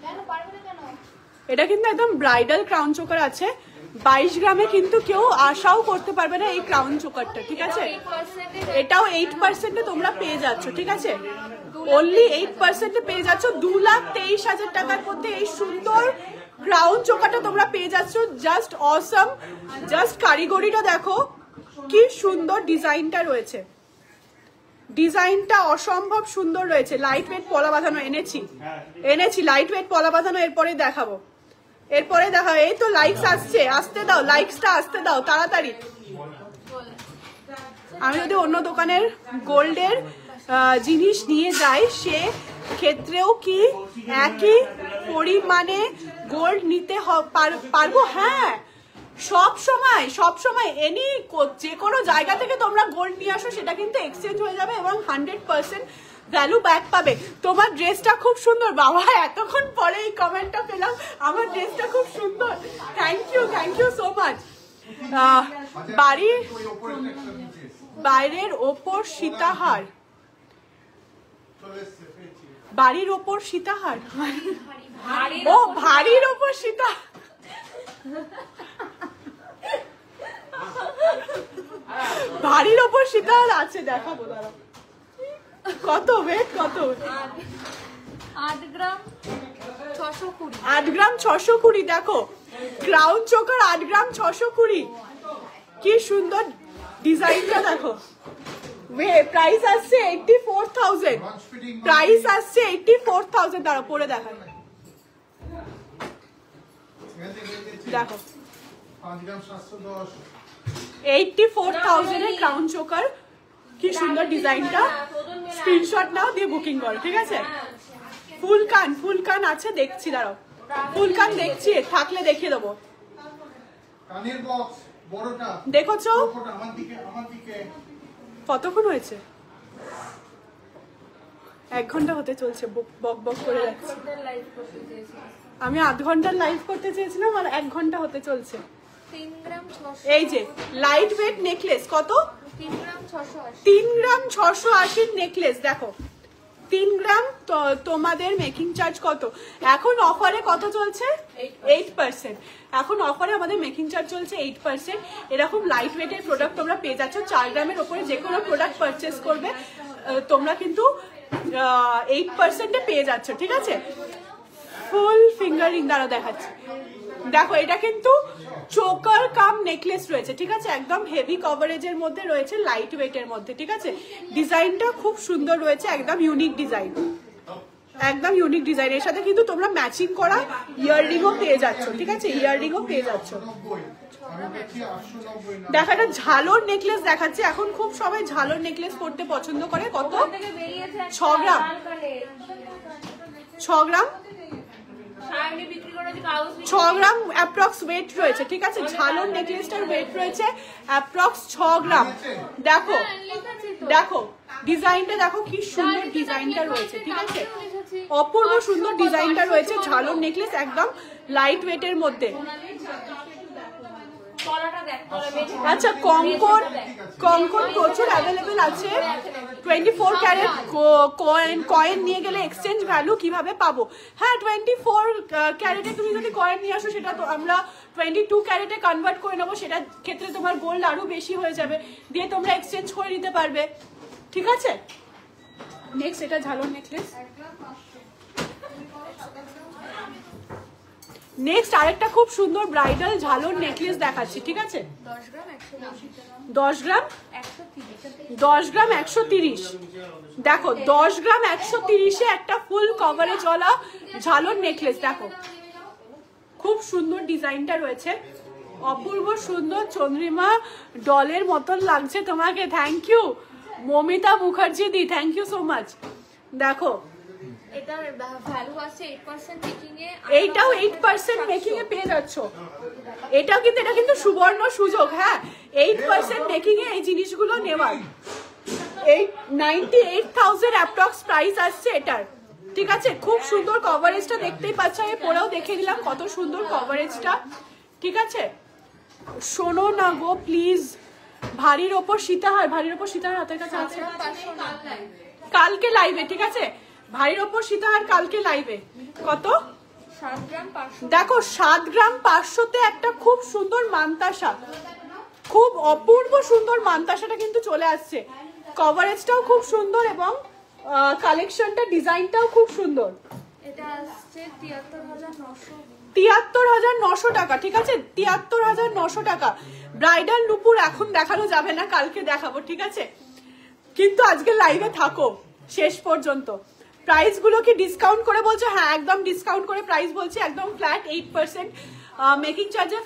কেন পারবে না কেন? এটা কিন্তু একদম ব্রাইডাল ক্রাউন চোকার আছে। 22 গ্রামে কিন্তু কেউ আশাও করতে পারবে না এই ক্রাউন চোকারটা, ঠিক আছে? এটাও 8% তোমরা পেয়ে যাচ্ছ, ঠিক আছে? অনলি 8% পেয়ে যাচ্ছ। 2,23,000 টাকার মধ্যে এই সুন্দর ক্রাউন চোকারটা তোমরা পেয়ে যাচ্ছ। জাস্ট অসম। জাস্ট কারিগরিটা দেখো কি সুন্দর ডিজাইনটা রয়েছে। ডিজাইনটা অসম্ভব সুন্দর রয়েছে। লাইট ওয়েট পলা বাঁধানো এনেছি লাইট ওয়েট পলা বাঁধানো। এরপরে দেখাবো। এই তো লাইকস আসছে, আসতে দাও, লাইকসটা আসতে দাও তাড়াতাড়ি। আমি যদি অন্য দোকানের গোল্ডের জিনিস নিয়ে যাই সে ক্ষেত্রেও কি একই পরিমাণে গোল্ড নিতে পারবো? হ্যাঁ, সব সময় এনি যে কোনো জায়গা থেকে তোমরা গোল্ড নিয়ে আসো সেটা কিন্তু এক্সচেঞ্জ হয়ে যাবে এবং 100% ভ্যালু ব্যাক পাবে। তোমার ড্রেসটা খুব সুন্দর। বাবা এতক্ষণ পরে এই কমেন্টটা পেলাম, আমার ড্রেসটা খুব সুন্দর। Thank you so much. বাইরের ওপর সীতাহার, বাড়ির ওপর সীতাহার, ও ভারীর ওপর সীতা। ভারীর ওপর সীতাহার আছে, দেখাবো দাঁড়াও। কত ওয়েট? কত? 8 গ্রাম 620। 8 গ্রাম 620। দেখো ক্রাউন চোকার 8 গ্রাম 620। কি সুন্দর ডিজাইনটা দেখো। প্রাইস আসছে 84,000। প্রাইস আসছে 84,000। দাঁড়া পরে দেখাই। দেখো 84,000 এর ক্রাউন চোকার। কি সুন্দর ডিজাইনটা। স্ক্রিনশট নাও, দিয়ে বুকিং করো, ঠিক আছে? ফুল কান আছে, দেখছি দাঁড়াও। ফুল কান দেখছি, থাকলে দেখিয়ে দেবো। দেখেছো কতক্ষণ হয়েছে? 1 ঘন্টা হতে চলছে। বক করে যাচ্ছে। আমি 8 ঘন্টার লাইভ করতে চেয়েছিলাম আর 1 ঘন্টা হতে চলছে। 3 গ্রাম 600। এই যে লাইট ওয়েট নেকলেস কত? 3 গ্রাম 680। 3 গ্রাম 680 নেকলেস। দেখো 3 গ্রাম। তোমাদের মেকিং চার্জ কত? এখন অফারে কত চলছে? 8%। এখন অফারে আমাদের মেকিং চার্জ চলছে 8%। এরকম লাইট ওয়েটের প্রোডাক্ট তোমরা পেয়ে যাচ্ছ। 4 গ্রামের ওপরে যে কোনো প্রোডাক্ট পারচেস করবে তোমরা কিন্তু 8%-এ পেয়ে যাচ্ছ, ঠিক আছে? ফুল ফিঙ্গারিং দ্বারা দেখাচ্ছি। দেখো এটা কিন্তু চোকার কাম নেকলেস রয়েছে, ঠিক আছে? একদম হেভি কভারেজের মধ্যে রয়েছে, লাইট ওয়েটের মধ্যে, ঠিক আছে? ডিজাইনটা খুব সুন্দর রয়েছে, একদম ইউনিক ডিজাইন। এর সাথে কিন্তু তোমরা ম্যাচিং করা ইয়াররিংও পেয়ে যাচ্ছ, ঠিক আছে? ইয়াররিংও পেয়ে যাচ্ছ। দেখো একটা ঝালর নেকলেস দেখাচ্ছে। এখন খুব সবাই ঝালর নেকলেস পরতে পছন্দ করে। কত? 6 গ্রাম। 6 গ্রাম 6 গ্রাম অ্যাপ্রক্স ওয়েট রয়েছে, ঠিক আছে? ঝালর নেকলেসটার ওয়েট রয়েছে অ্যাপ্রক্স 6 গ্রাম। দেখো ডিজাইনটা দেখো কি সুন্দর ডিজাইনটা রয়েছে, ঠিক আছে? অপূর্ব সুন্দর ডিজাইনটা রয়েছে। ঝালর নেকলেস একদম লাইট ওয়েটের মধ্যে। আচ্ছা কঙ্কন প্রচুর অ্যাভেলেবেল আছে। 24 ক্যারেট কয়েন নিয়ে গেলে এক্সচেঞ্জ ভ্যালু কিভাবে পাবো? হ্যাঁ 24 ক্যারেটে তুমি যদি কয়েন নিয়ে আসো সেটা তো আমরা 22 ক্যারেটে কনভার্ট করে নেবো। সেটার ক্ষেত্রে তোমার গোল্ড আরো বেশি হয়ে যাবে, দিয়ে তোমরা এক্সচেঞ্জ করে নিতে পারবে, ঠিক আছে? নেক্সট এটা ঝালর নেকলেস। নেক্সট আরেকটা খুব সুন্দর ব্রাইডাল ঝালর নেকলেস দেখাচ্ছি, ঠিক আছে? 10 গ্রাম 130। দেখো 10 গ্রাম 130-এ একটা ফুল কভারেজ ওয়ালা ঝালর নেকলেস। দেখো খুব সুন্দর ডিজাইনটা রয়েছে, অপূর্ব সুন্দর। চন্দ্রিমা ডলের মতন লাগছে তোমাকে। থ্যাংক ইউ মমিতা মুখার্জি দি, থ্যাংক ইউ সো মাচ। দেখো এটার ভ্যালু আছে 8% মেকিং এ। এইটাও 8% মেকিং এ পেয়ে যাচ্ছ। এটা কিন্তু সুবর্ণ সুযোগ। হ্যাঁ 8% মেকিং এ এই জিনিসগুলো নেওয়ার। 98,000 অ্যাপ্রক্স প্রাইস আসছে এটার। ঠিক আছে, খুব সুন্দর কভারেজটা দেখতেই পাচ্ছ, আমি পরেও দেখে দিলাম কত সুন্দর কভারেজটা। ঠিক আছে, শোনো না গো প্লিজ, ভারীর ওপর সীতাহার, ভারীর ওপর সীতাহার হাতের কাছে আছে কালকে লাইভে। ঠিক আছে, ভারীর ওপর সীতাহার কালকে লাইভে। কত? 7 গ্রাম 500। দেখো 7 গ্রাম 500-তে একটা খুব সুন্দর মান্তাসা, খুব অপূর্ব সুন্দর মান্তাসাটা কিন্তু চলে আসছে। কভারেজটাও খুব সুন্দর এবং কালেকশনটা ডিজাইনটাও খুব সুন্দর। এটা আসছে 73,900। 73,900 টাকা। ঠিক আছে, 73,900 টাকা। ব্রাইডাল নুপুর এখন দেখানো যাবে না, কালকে দেখাবো। ঠিক আছে, কিন্তু আজকে লাইভে থাকো শেষ পর্যন্ত। প্রাইস গুলো কি ডিসকাউন্ট করে বলছো? হ্যাঁ, একদম ডিসকাউন্ট করে প্রাইস বলছি, একদম ফ্ল্যাট 8% মেকিং চার্জে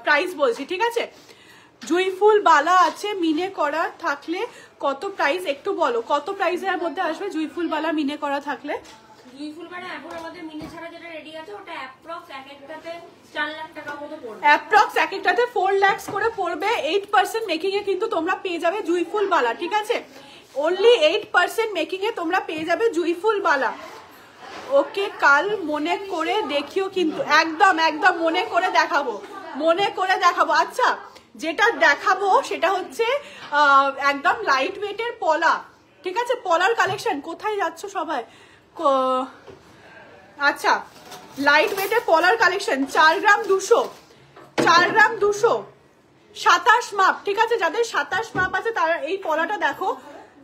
প্রাইস বলছি। ঠিক আছে, জুঁইফুল বালা আছে মিনে করা থাকলে কত প্রাইস একটু বলো, কত প্রাইসের মধ্যে আসবে জুঁইফুল বালা মিনে করা থাকলে? জুঁইফুল বালা এখন আমাদের মিনি ছাড়া যেটা রেডি আছে ওটা অ্যাপ্রক্স এক একটাতে 4 লাখ টাকা মতো পড়বে। অ্যাপ্রক্স এক একটাতে 4 লাখ করে পড়বে। 8% মেকিং এ কিন্তু তোমরা পেয়ে যাবে জুঁইফুল বালা। ঠিক আছে, অনলি 8% মেকিং এ তোমরা পেয়ে যাবে জুঁইফুল বালা। ওকে, কাল মনে করে দেখিও কিন্তু, একদম একদম মনে করে দেখাবো, মনে করে দেখাবো। আচ্ছা, যেটা দেখাবো সেটা হচ্ছে একদম লাইট ওয়েটের পলা। ঠিক আছে, পলার কালেকশন। কোথায় যাচ্ছ সবাই? আচ্ছা, লাইট ওয়েটের পলার কালেকশন 4 গ্রাম 200, 4 গ্রাম 200, 27 মাপ। ঠিক আছে, যাদের 27 মাপ আছে তারা এই পলাটা দেখো,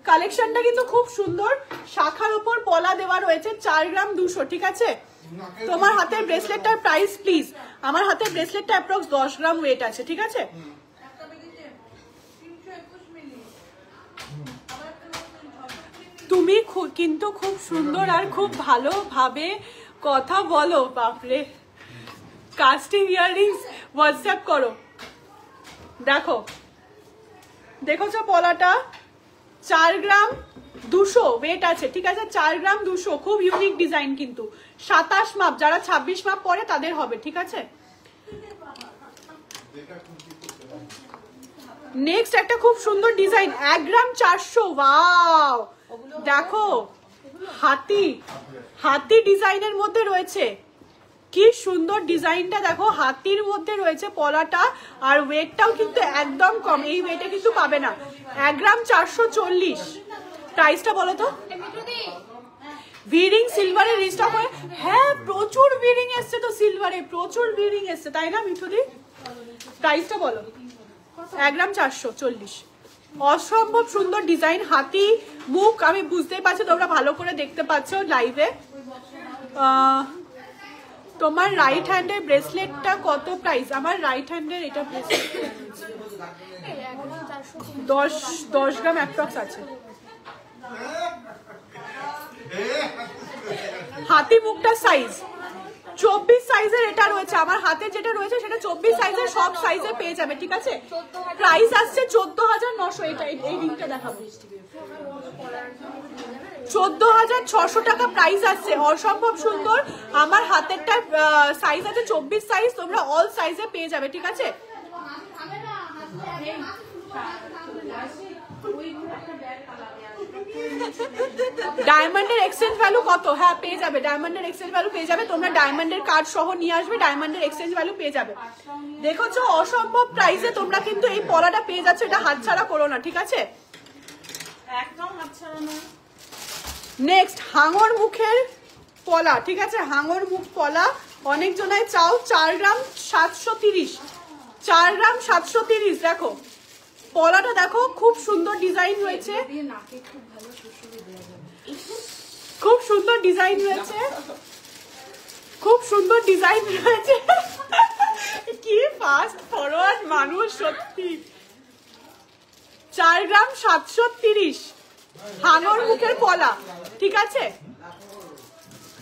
কালেকশনটা কিন্তু খুব সুন্দর। শাখার উপর পলা দেওয়া রয়েছে, 4 গ্রাম 200। ঠিক আছে, তোমার হাতের ব্রেসলেটটার প্রাইস প্লিজ। আমার হাতের ব্রেসলেটটা অ্যাপ্রক্স 10 গ্রাম ওয়েট আছে। ঠিক আছে, তুমি কিন্তু খুব সুন্দর আর খুব ভালোভাবে কথা বলো। বাপরে, কাস্টিং ইয়াররিংস হোয়াটসঅ্যাপ করো। দেখো, দেখোছো পলাটা 4 গ্রাম 200 ওয়েট আছে। ঠিক আছে, 4 গ্রাম 200, খুব ইউনিক ডিজাইন কিন্তু। 27 মাপ, যারা 26 মাপ পরে তাদের হবে। ঠিক আছে, নেক্সট একটা খুব সুন্দর ডিজাইন 1 গ্রাম 400। ওয়াও, দেখো হাতি, হাতি ডিজাইনের মধ্যে রয়েছে, কি সুন্দর ডিজাইনটা দেখো, হাতির মধ্যে রয়েছে পলাটা। আর ওয়েটটাও কিন্তু একদম কম, এই ওয়েটে কিন্তু পাবে না। 1 গ্রাম 440। প্রাইসটা বলো তো। ভিরিং সিলভারে রিস্টক হয়ে, হ্যাঁ প্রচুর ভিরিং এসছে তো, সিলভারে প্রচুর ভিরিং এসছে, তাই না মিঠুদি? প্রাইসটা বলো। 1 গ্রাম 440। অসম্ভব সুন্দর ডিজাইন, হাতি মুখ, আমি বুঝতেই পারছি তোমরা ভালো করে দেখতে পাচ্ছ লাইভে। তোমার রাইট হ্যান্ডের ব্রেসলেটটা কত প্রাইস? আমার রাইট হ্যান্ডের এটা ব্রেসলেট 10 গ্রাম অ্যাপ্রক্স আছে। হাতি মুখটার সাইজ 24 সাইজের এটা রয়েছে। আমার হাতে যেটা রয়েছে সেটা 24 সাইজের, সব সাইজে পেয়ে যাবে। ঠিক আছে, প্রাইস আসছে 14,900। এটা এই রিংটা দেখাবো, 14,600 টাকা প্রাইস আসছে। অসম্ভব সুন্দর। আমার হাতেরটা সাইজ আছে 24 সাইজ, তোমরা অল সাইজে পেয়ে যাবে। ঠিক আছে, ডায়মন্ডের এক্সচেঞ্জ ভ্যালু কত? হ্যাঁ পেয়ে যাবে, ডায়মন্ডের এক্সচেঞ্জ ভ্যালু পেয়ে যাবে। তোমরা ডায়মন্ডের কার্ড সহ নিয়ে আসবে, ডায়মন্ডের এক্সচেঞ্জ ভ্যালু পেয়ে যাবে। দেখোছো অসম্ভব প্রাইসে তোমরা কিন্তু এই পলাটা পেয়ে যাচ্ছ, এটা হাতছাড়া করো না। ঠিক আছে, একদম হাতছাড়া নয়। নেক্সট হাঙর মুখের পলা। ঠিক আছে, হাঙর মুখ পলা অনেক জনায় চাও। 4 গ্রাম 730, 4 গ্রাম 730। দেখো পলাটা দেখো, খুব সুন্দর ডিজাইন রয়েছে, খুব সুন্দর ডিজাইন রয়েছে, খুব সুন্দর ডিজাইন রয়েছে। কি ফাস্ট ফরওয়ার্ড মানুষ সত্যি। 4 গ্রাম 730 হাঙর মুখের পলা। ঠিক আছে,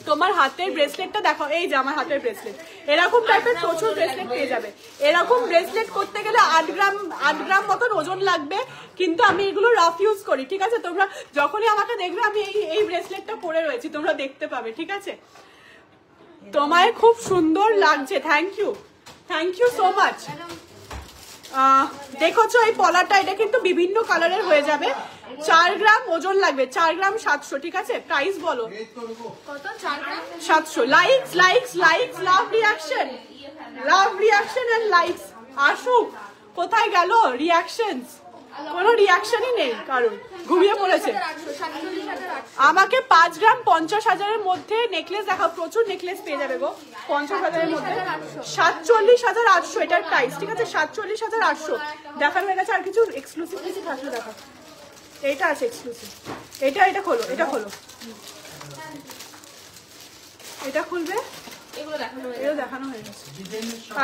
তোমার হাতের ব্রেসলেটটা দেখো, এই যে আমার হাতের ব্রেসলেট, এরকম টাইপের প্রচুর ব্রেসলেট পেয়ে যাবে। এরকম ব্রেসলেট করতে গেলে 8 গ্রাম মতন ওজন লাগবে, কিন্তু আমি এগুলো রাফ ইউজ করি। ঠিক আছে, তোমরা যখনই আমাকে দেখবে আমি এই ব্রেসলেটটা পরে রয়েছি, তোমরা দেখতে পাবে। ঠিক আছে, তোমায় খুব সুন্দর লাগছে, থ্যাংক ইউ সো মাচ। দেখোছো এই পলাটা, এটা কিন্তু বিভিন্ন কালারের হয়ে যাবে। 4 গ্রাম ওজন লাগবে, 4 গ্রাম 700, ঠিক আছে? প্রাইস বলো কত 4 গ্রাম 700। Likes likes likes, love reaction, love reaction and likes. আসুক, কোথায় গেল রিয়াকশনস? কোনো রিয়াকশনই নেই কারণ, ঘুমিয়ে পড়েছে। 47,800 আমাকে 5 গ্রাম 50,000-এর মধ্যে নেকলেস দেখাও। প্রচুর নেকলেস পেয়ে যাবে গো 50,000-এর মধ্যে। 47,800 এটার প্রাইস, ঠিক আছে? 47,800 দেখানো হয়ে গেছে। আর কিছু এক্সক্লুসিভ কিছু থাকলে দেখা। এইটা আছে এক্সক্লুসিভ, এটা খোলো, এটা খোলো, এটা খুলবে, এগুলো দেখানো হয়েছে। এও দেখানো হয়ে গেছে।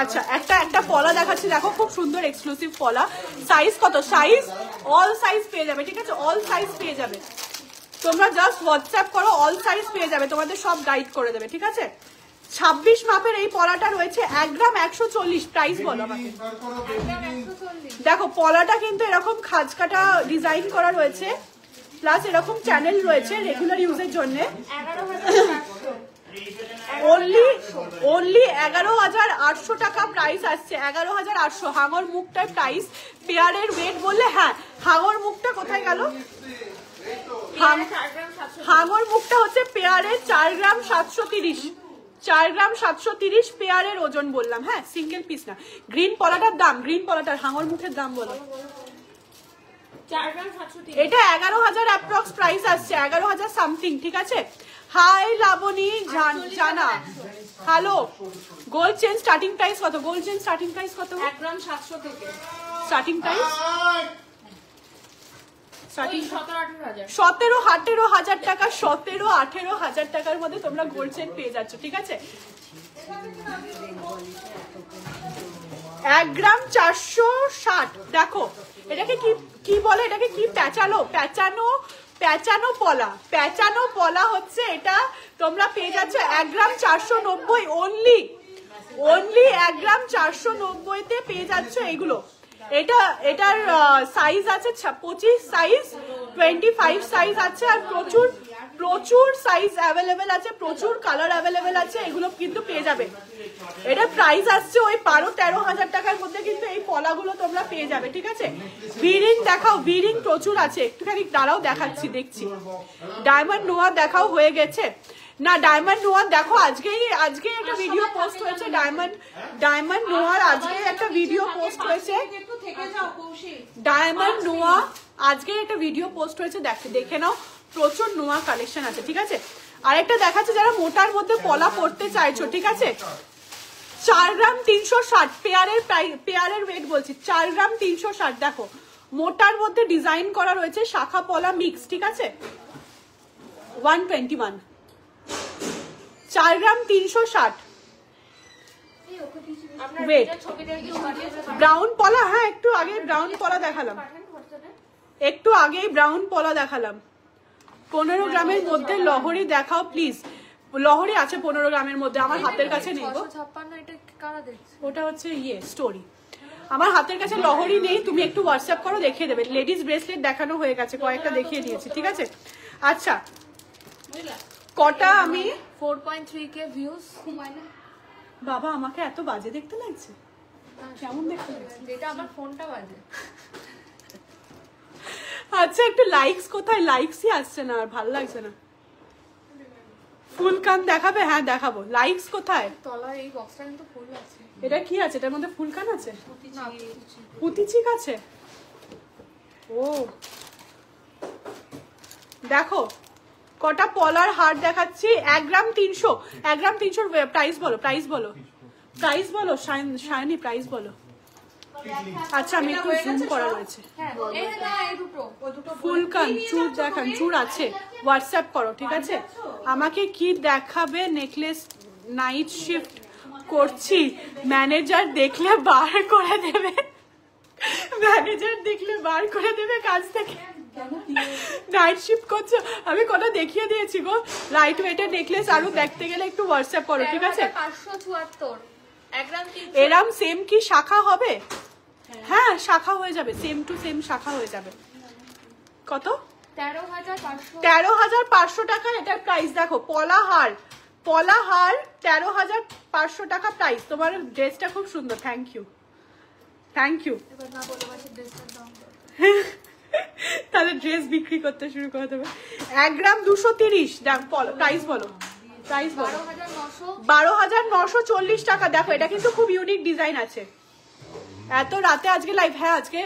আচ্ছা, একটা পলা দেখাচ্ছি, দেখো খুব সুন্দর এক্সক্লুসিভ পলা। সাইজ কত? সাইজ অল সাইজ পেয়ে যাবে, ঠিক আছে? অল সাইজ পেয়ে যাবে। তোমরা জাস্ট হোয়াটসঅ্যাপ করো, অল সাইজ পেয়ে যাবে, তোমাদের সব গাইড করে দেবে, ঠিক আছে? 26 মাপের এই পলাটা রয়েছে 1 গ্রাম 140। প্রাইস বলো আমাকে। দেখো পলাটা কিন্তু এরকম খাজ কাটা ডিজাইন করা রয়েছে, প্লাস এরকম চ্যানেল রয়েছে রেগুলার ইউজের জন্য। 11,400 অনলি 11,800 টাকা প্রাইস আসছে। 11,800 হাঙর মুখটার প্রাইস। পেয়ারের ওয়েট বললে, হ্যাঁ হাঙর মুখটা কোথায় গেল? 4 গ্রাম 700। হাঙর মুখটা হচ্ছে পেয়ারের 4 গ্রাম 730, 4 গ্রাম 730 পেয়ারের ওজন বললাম, হ্যাঁ সিঙ্গেল পিস না। গ্রিন পলাটার দাম, গ্রিন পলাটার হাঙর মুখের দাম বলো। 4 গ্রাম 730। এটা 11,000 অ্যাপ্রক্স প্রাইস আসছে, 11,000 সামথিং, ঠিক আছে? হাই লাবণী জানা, hello. Gold chain starting price কত? গোল্ড চেন স্টার্টিং প্রাইস কত? 1 গ্রাম 700 থেকে স্টার্টিং প্রাইস ওই 17-18,000। 17-18,000 টাকা, 17-18,000 টাকার মধ্যে তোমরা গোল্ড চেন পেয়ে যাচ্ছ, ঠিক আছে? 1 গ্রাম 460। দেখো এটাকে কি বলে? এটাকে কি প্যাচানো পলা, প্যাচানো পলা হচ্ছে এটা। তোমরা পেয়ে যাচ্ছ 1 গ্রাম 490 অনলি 1 গ্রাম 490-তে পেয়ে যাচ্ছ এগুলো। এটার সাইজ আছে 25 সাইজ, 25 সাইজ আছে, আর প্রচুর সাইজ অ্যাভেলেবেল আছে, প্রচুর কালার অ্যাভেলেবেল আছে, এগুলো কিন্তু পেয়ে যাবে। এটা প্রাইস আসছে ওই 12-13,000 টাকার মধ্যে, কিন্তু এই পলাগুলো তোমরা পেয়ে যাবে, ঠিক আছে? ভিরিং দেখাও, ভিরিং প্রচুর আছে, একটুখানি দাঁড়াও দেখাচ্ছি, দেখছি। ডায়মন্ড নোয়া দেখাও, হয়ে গেছে না? ডায়মন্ড নোয়ার দেখো, আজকে একটা ভিডিও পোস্ট হয়েছে, ডায়মন্ড নোয়ার আজকে একটা ভিডিও পোস্ট হয়েছে। ডায়মন্ড নোয়া আজকে একটা ভিডিও পোস্ট হয়েছে, দেখে নাও, প্রচুর নোয়া কালেকশন আছে, ঠিক আছে? আরেকটা দেখাচ্ছে যারা মোটার মধ্যে পলা পড়তে চাইছো, ঠিক আছে? 4 গ্রাম 360 পেয়ারের ওয়েট বলছি, 4 গ্রাম 360। দেখো মোটার মধ্যে ডিজাইন করা রয়েছে, শাখা পলা মিক্স, ঠিক আছে? 121, 4 গ্রাম 360 ওয়েট। ব্রাউন পলা, হ্যাঁ একটু আগে ব্রাউন পলা দেখালাম, 15 গ্রামের মধ্যে লহরি দেখাও প্লিজ। লহরি আছে 15 গ্রামের মধ্যে, আমার হাতের কাছে নেই গো। 656 এটা কারা দেখছে? ওটা হচ্ছে স্টোরি, আমার হাতের কাছে লহরি নেই। তুমি একটু হোয়াটসঅ্যাপ করো, দেখিয়ে দেবে। লেডিস ব্রেসলেট দেখানো হয়ে গেছে, কয়েকটা দেখিয়ে দিয়েছি, ঠিক আছে? আচ্ছা, কটা আমি 4.3k ভিউজ। বাবা আমাকে এত বাজে দেখতে লাগছে, কেমন দেখতে লাগছে? যেটা আমার ফোনটা বাজে। আচ্ছা একটু লাইকস কোথায়? লাইকসই আসছে না, আর ভালো লাগছে না। ফুল কান দেখাবে? হ্যাঁ দেখাবো। লাইকস কোথায়? তলার এই বক্সটা কিন্তু ফুল আছে। এটা কি আছে? এটার মধ্যে ফুল কান আছে, পুতিচিক আছে। ও দেখো কটা পলার হার দেখাচ্ছি। 1 গ্রাম 300, 1 গ্রাম 300 প্রাইস বলো, প্রাইস বলো, প্রাইস বলো, শাইনি প্রাইস বলো। আচ্ছা আমি একটু জুম করা রয়েছে। এই না এই দুটো, ওই দুটো ফুল কান চুর দেখান, চুর আছে, হোয়াটসঅ্যাপ করো, ঠিক আছে? আমাকে কি দেখাবে? নেকলেস নাইট শিফট করছি, ম্যানেজার দেখলে বার করে দেবে, ম্যানেজার দেখলে বার করে দেবে কাজ থেকে। নাইট শিফট করছো? আমি কটা দেখিয়ে দিয়েছি গো। লাইট ওয়েটের নেকলেস আরো দেখতে গেলে একটু হোয়াটসঅ্যাপ করো, ঠিক আছে? 574 1 গ্রাম 300। এরম সেম কি শাখা হবে? হ্যাঁ শাখা হয়ে যাবে, সেম টু সেম শাখা হয়ে যাবে। কত? 13,500। 13,500 টাকা এটার প্রাইস। দেখো পলা হার 13,500 টাকা প্রাইস। তোমার ড্রেসটা খুব সুন্দর, থ্যাংক ইউ, থ্যাংক ইউ। এবার না বলে পাশে ড্রেসটার দাম তাহলে ড্রেস বিক্রি করতে শুরু করে দেবে। 1 গ্রাম 230, প্রাইস বলো, প্রাইস বলো। 12,940 টাকা। দেখো এটা কিন্তু খুব ইউনিক ডিজাইন আছে। এত রাতে আজকে লাইভ, হ্যাঁ আজকে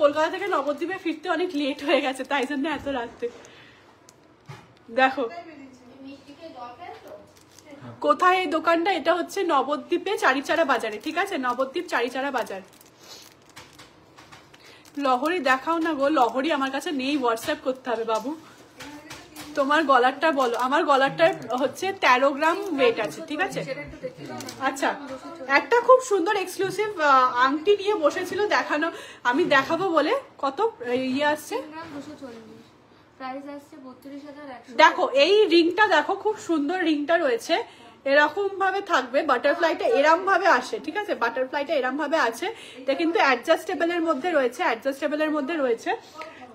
কলকাতা থেকে নবদ্বীপে ফিরতে অনেক লেট হয়ে গেছে, তাই জন্য এত রাতে। দেখো কোথায় এই দোকানটা, এটা হচ্ছে নবদ্বীপে চারিচারা বাজারে, ঠিক আছে, নবদ্বীপ চারিচারা বাজার। লহরি দেখাও না গো, লহরি আমার কাছে নেই, হোয়াটসঅ্যাপ করতে হবে বাবু। তোমার গলারটা বলো। আমার গলারটা হচ্ছে 13 গ্রাম ওয়েট আছে, ঠিক আছে। আচ্ছা, একটা খুব সুন্দর এক্সক্লুসিভ আংটি নিয়ে বসেছিল দেখানো, আমি দেখাবো বলে। কত ইয়ে আসছে, প্রাইস আসছে 32,100। দেখো এই রিংটা দেখো, খুব সুন্দর রিংটা রয়েছে, এরকম ভাবে থাকবে, বাটারফ্লাইটা এরম ভাবে আসে, ঠিক আছে, বাটারফ্লাইটা এরম ভাবে আছে। এটা কিন্তু অ্যাডজাস্টেবলের মধ্যে রয়েছে, অ্যাডজাস্টেবলের মধ্যে রয়েছে।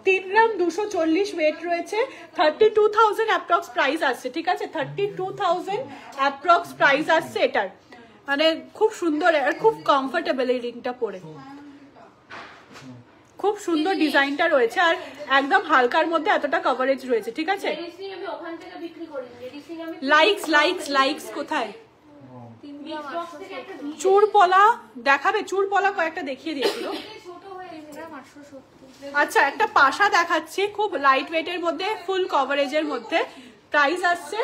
3 গ্রাম 240 ওয়েট রয়েছে, 32,000 অ্যাপ্রক্স প্রাইস আসছে, ঠিক আছে, 32,000 অ্যাপ্রক্স প্রাইস আসছে এটার। মানে খুব সুন্দর আর খুব কমফোর্টেবল এই রিংটা পরে, খুব সুন্দর ডিজাইনটা রয়েছে, আর একদম হালকার মধ্যে এতটা কভারেজ রয়েছে, ঠিক আছে। আমি ওখান থেকে বিক্রি করি, লাইকস লাইকস লাইকস কোথায়? চুর পলা দেখাবে, চুর পলা কয়েকটা দেখিয়ে দিয়েছিল। আচ্ছা, একটা পাশা দেখাচ্ছি, খুব লাইট ওয়েটের মধ্যে, ফুল কভারেজের মধ্যে। প্রাইস আসছে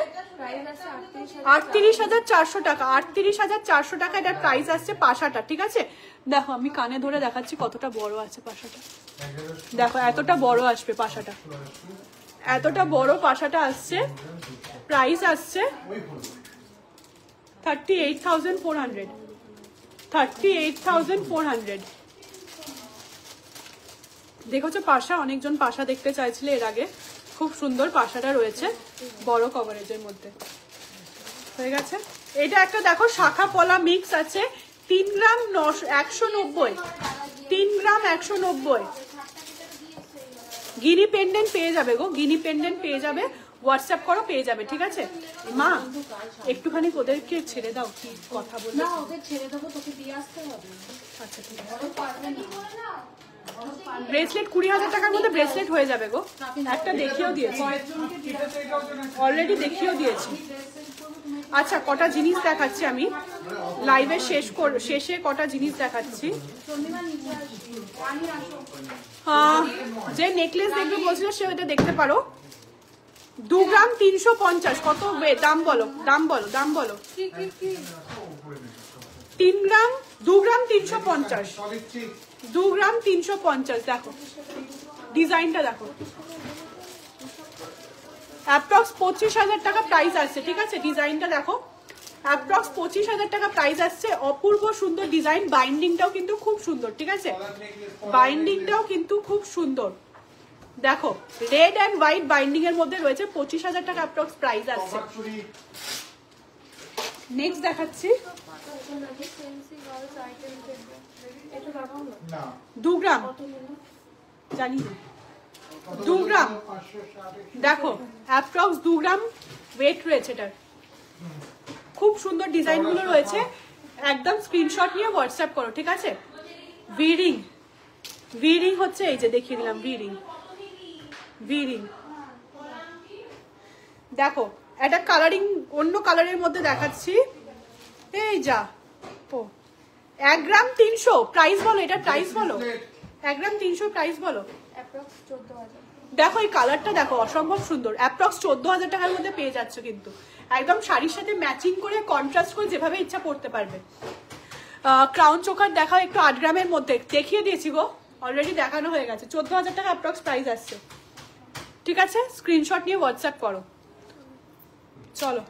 38,400 টাকা। 38,400 টাকা এটার প্রাইস আসছে পাশাটা, ঠিক আছে। দেখো আমি কানে ধরে দেখাচ্ছি কতটা বড় আছে পাশাটা। দেখো এতটা বড় আসবে পাশাটা, এতটা বড় পাশাটা আসছে। প্রাইস আসছে 38,400। 38,400। দেখেছো পাশা, অনেকজন পাশা দেখতে চাইছিলে এর আগে, খুব সুন্দর পাশাটা রয়েছে বড় কভারেজের মধ্যে, হয়ে গেছে। এটা একটা দেখো শাখা পলা মিক্স আছে, 3 গ্রাম 190, 3 গ্রাম 190। গিনি পেন্ডেন্ট পেয়ে যাবে গো, গিনি পেন্ডেন্ট পেয়ে যাবে, হোয়াটসঅ্যাপ করো পেয়ে যাবে, ঠিক আছে। মা একটুখানি ওদেরকে ছেড়ে দাও, কি কথা বল না, ওদের ছেড়ে দেবো, তোকে দিয়ে আসতে হবে। আচ্ছা ঠিক আছে। ব্রেসলেট 20,000 টাকার মধ্যে ব্রেসলেট হয়ে যাবে গো। একটা দেখিয়েও দিয়েছি, অলরেডি দেখিয়েও দিয়েছি। আচ্ছা কটা জিনিস দেখাচ্ছি আমি লাইভের শেষে, কটা জিনিস দেখাচ্ছি। যে নেকলেস দেখবে বলছিল সে ওটা দেখতে পারো। 2 গ্রাম 350, কত দাম বলো, দাম বলো, দাম বলো। 3 গ্রাম 2 গ্রাম 350, 2 গ্রাম 350। দেখো ডিজাইনটা দেখো, অ্যাপ্রক্স 25,000 টাকা প্রাইস আসছে, ঠিক আছে। ডিজাইনটা দেখো, অ্যাপ্রক্স 25,000 টাকা প্রাইস আসছে। অপূর্ব সুন্দর ডিজাইন, বাইন্ডিংটাও কিন্তু খুব সুন্দর, ঠিক আছে, বাইন্ডিংটাও কিন্তু খুব সুন্দর। দেখো রেড অ্যান্ড হোয়াইট বাইন্ডিং এর মধ্যে রয়েছে, 25,000 টাকা অ্যাপ্রক্স প্রাইস আসছে। নেক্সট দেখাচ্ছি 2 গ্রাম, জানি না, 2 গ্রাম দেখো অ্যাপ্রক্স 2 গ্রাম ওয়েট রয়েছে এটার। খুব সুন্দর ডিজাইন গুলো রয়েছে, একদম স্ক্রিনশট নিয়ে হোয়াটসঅ্যাপ করো, ঠিক আছে। ভিরিং, ভিরিং হচ্ছে এই যে দেখিয়ে দিলাম, ভিরিং, ভিরিং। দেখো একটা কালারিং, অন্য কালারের মধ্যে দেখাচ্ছি, এই যা। ও 1 গ্রাম 300, প্রাইস বলো, এটা প্রাইস বলো, 1 গ্রাম 300 প্রাইস বলো। দেখো এই কালারটা দেখো, অসম্ভব সুন্দর, অ্যাপ্রক্স 14,000 টাকার মধ্যে পেয়ে যাচ্ছ, কিন্তু একদম শাড়ির সাথে ম্যাচিং করে কন্ট্রাস্ট করে যেভাবে ইচ্ছা পড়তে পারবে। ক্রাউন চোকার দেখাও একটু 8 গ্রামের মধ্যে, দেখিয়ে দিয়েছি গো, অলরেডি দেখানো হয়ে গেছে। 14,000 টাকা অ্যাপ্রক্স প্রাইস আসছে, ঠিক আছে। স্ক্রিনশট নিয়ে হোয়াটসঅ্যাপ করো। চলো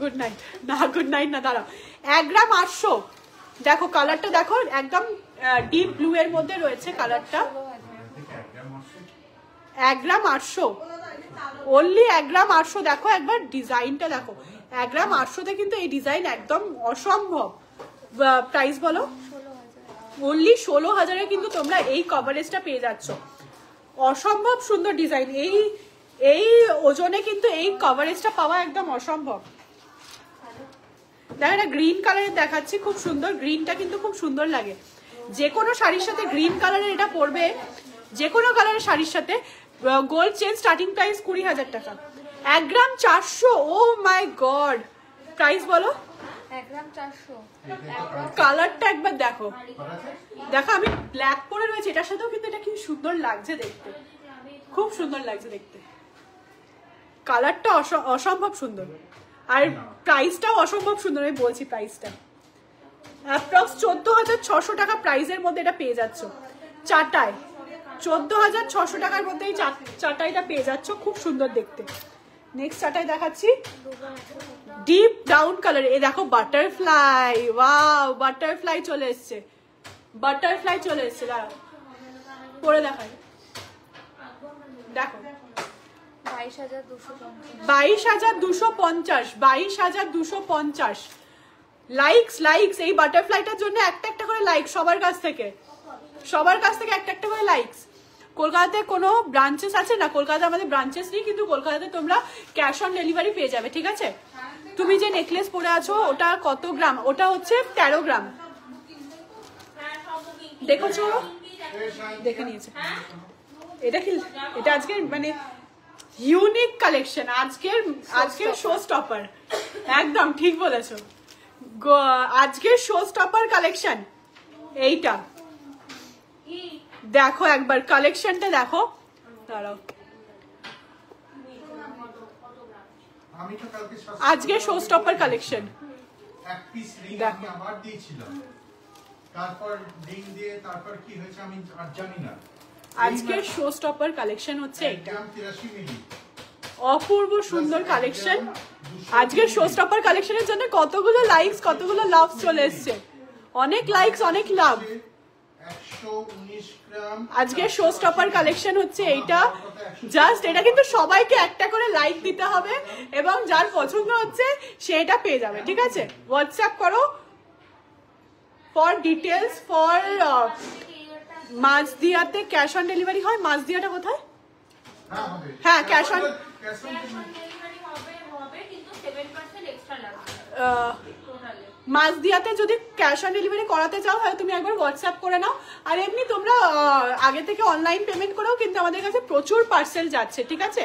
গুড নাইট, না গুড নাইট না, দাঁড়াও। 1 গ্রাম 800, দেখো কালারটা দেখো, একদম ডিপ ব্লু এর মধ্যে রয়েছে কালারটা। 1 গ্রাম 800, অনলি 1 গ্রাম 800। দেখো একবার ডিজাইনটা দেখো, 1 গ্রাম 800-তে কিন্তু এই ডিজাইন একদম অসম্ভব। প্রাইস বলো, অনলি 16,000-এ কিন্তু তোমরা এই কভারেজটা পেয়ে যাচ্ছ। অসম্ভব সুন্দর ডিজাইন, এই ওজনে কিন্তু এই কভারেজটা পাওয়া একদম অসম্ভব। দেখো এটা গ্রিন কালারের দেখাচ্ছি, খুব সুন্দর, গ্রিনটা কিন্তু খুব সুন্দর লাগে। যে কোনো শাড়ির সাথে গ্রিন কালারের এটা পরবে, যে কোনো কালারের শাড়ির সাথে। গোল্ড চেন স্টার্টিং প্রাইস 20,000 টাকা। 1 গ্রাম 400। ও মাই গড, প্রাইস বলো। 1 গ্রাম 400। কালারটা একবার দেখো, দেখো আমি ব্ল্যাক পরে রয়েছে, এটার সাথেও কিন্তু এটা কি সুন্দর লাগছে দেখতে, খুব সুন্দর লাগছে দেখতে। কালারটা অসম্ভব সুন্দর, আর প্রাইসটাও অসম্ভব সুন্দর। আমি বলছি প্রাইসটা অ্যাপ্রক্স 14,600 টাকা প্রাইসের মধ্যে এটা পেয়ে যাচ্ছ চাটায়। 14,600 টাকার মধ্যে এই চাটাইটা পেয়ে যাচ্ছ, খুব সুন্দর দেখতে। নেক্সট চাটাই দেখাচ্ছি, ডিপ ব্রাউন কালার। এ দেখো বাটারফ্লাই, ওয়াও বাটারফ্লাই চলে এসছে, বাটারফ্লাই চলে এসছে। দাঁড়াও পরে দেখাই, দেখো 22,250, 22,250 লাইকস। এই বাটারফ্লাইটার জন্য একটা একটা করে লাইক সবার কাছ থেকে একটা একটা করে লাইকস। কলকাতাতে কোনো ব্রাঞ্চেস আছে না, কলকাতাতে আমাদের ব্রাঞ্চেস নেই, কিন্তু কলকাতাতে তোমরা ক্যাশ অন ডেলিভারি পেয়ে যাবে, ঠিক আছে। তুমি যে নেকলেস পরে আছো ওটা কত গ্রাম? ওটা হচ্ছে 13 গ্রাম। দেখেছো, দেখে নিয়েছে। এটা কি, এটা আজকে মানে ইউনিক কালেকশন, আজকের শো স্টপার। একদম ঠিক বলেছো, আজকের শো স্টপার কালেকশন এইটা। দেখো একবার কালেকশনটা দেখো, দাঁড়াও। আজকে শো স্টপার কালেকশন দেখো। আজকের শো স্টপার কালেকশন হচ্ছে এটা, অপূর্ব সুন্দর কালেকশন। আজকের শো স্টপার কালেকশনের জন্য কতগুলো লাইকস, কতগুলো লাভ চলে এসছে, অনেক লাইকস, অনেক লাভ। আজকের শো স্টপার কালেকশন হচ্ছে এইটা। জাস্ট এটা কিন্তু সবাইকে একটা করে লাইক দিতে হবে, এবং যার পছন্দ হচ্ছে সেটা পেয়ে যাবে, ঠিক আছে। হোয়াটসঅ্যাপ করো ফর ডিটেলস। ফর মাঝদিয়াতে ক্যাশ অন ডেলিভারি হয়। মাঝদিয়াটা কোথায়? হ্যাঁ ক্যাশ অন মাঝদিয়াতে যদি ক্যাশ অন ডেলিভারি করাতে চাও তাহলে তুমি একবার হোয়াটসঅ্যাপ করে নাও। আর এমনি তোমরা আগে থেকে অনলাইন পেমেন্ট করেও কিন্তু আমাদের কাছে প্রচুর পার্সেল যাচ্ছে, ঠিক আছে।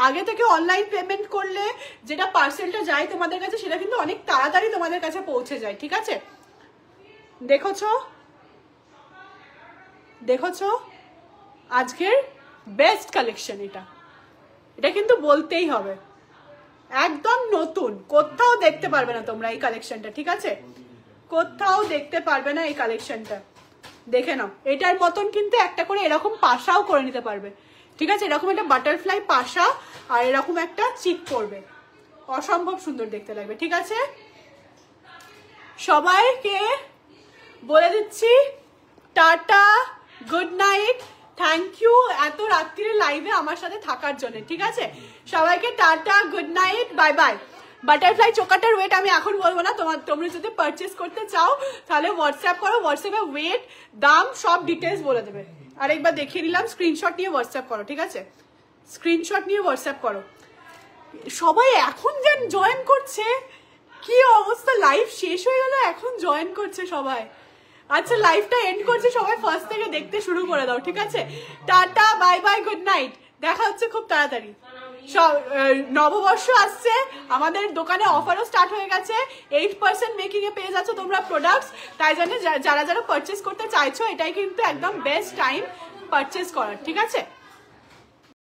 আগে থেকে অনলাইন পেমেন্ট করলে যেটা পার্সেলটা যায় তোমাদের কাছে, সেটা কিন্তু অনেক তাড়াতাড়ি তোমাদের কাছে পৌঁছে যায়, ঠিক আছে। দেখেছো আজকের বেস্ট কালেকশন এটা কিন্তু বলতেই হবে, একদম নতুন, কোথাও দেখতে পারবে না তোমরা এই কালেকশনটা, ঠিক আছে। কোথাও দেখতে পারবে না এই কালেকশনটা, দেখে নাও। এটার মতন কিন্তু একটা করে এরকম পাশাও করে নিতে পারবে, ঠিক আছে। এরকম একটা বাটারফ্লাই পাশা আর এরকম একটা চিক পড়বে, অসম্ভব সুন্দর দেখতে লাগবে, ঠিক আছে। সবাইকে বলে দিচ্ছি টাটা, গুড নাইট, থ্যাংক ইউ এত রাত্রিরে লাইভে আমার সাথে থাকার জন্য, ঠিক আছে। সবাইকে tata, good night, bye bye. Butterfly চোকাটার ওয়েট আমি এখন বলবো না, তোমরা যদি পারচেস করতে চাও তাহলে হোয়াটসঅ্যাপ করো, হোয়াটসঅ্যাপে ওয়েট, দাম সব ডিটেলস বলে দেবে। আরেকবার দেখিয়ে দিলাম, স্ক্রিনশট নিয়ে হোয়াটসঅ্যাপ করো, ঠিক আছে। স্ক্রিনশট নিয়ে হোয়াটসঅ্যাপ করো। সবাই এখন যেন জয়েন করছে, কি অবস্থা, লাইভ শেষ হয়ে গেল এখন জয়েন করছে সবাই। আচ্ছা লাইভটা এন্ড করছি, সবাই ফার্স্ট থেকে দেখতে শুরু করে দাও, ঠিক আছে। Tata, bye bye, good night, দেখা হচ্ছে খুব তাড়াতাড়ি। নববর্ষ আসছে, আমাদের দোকানে অফারও স্টার্ট হয়ে গেছে। 8% মেকিং এ পেয়ে যাচ্ছ তোমরা প্রোডাক্টস, তাই জন্য যারা যারা পারচেস করতে চাইছো এটাই কিন্তু একদম বেস্ট টাইম পারচেস করার, ঠিক আছে।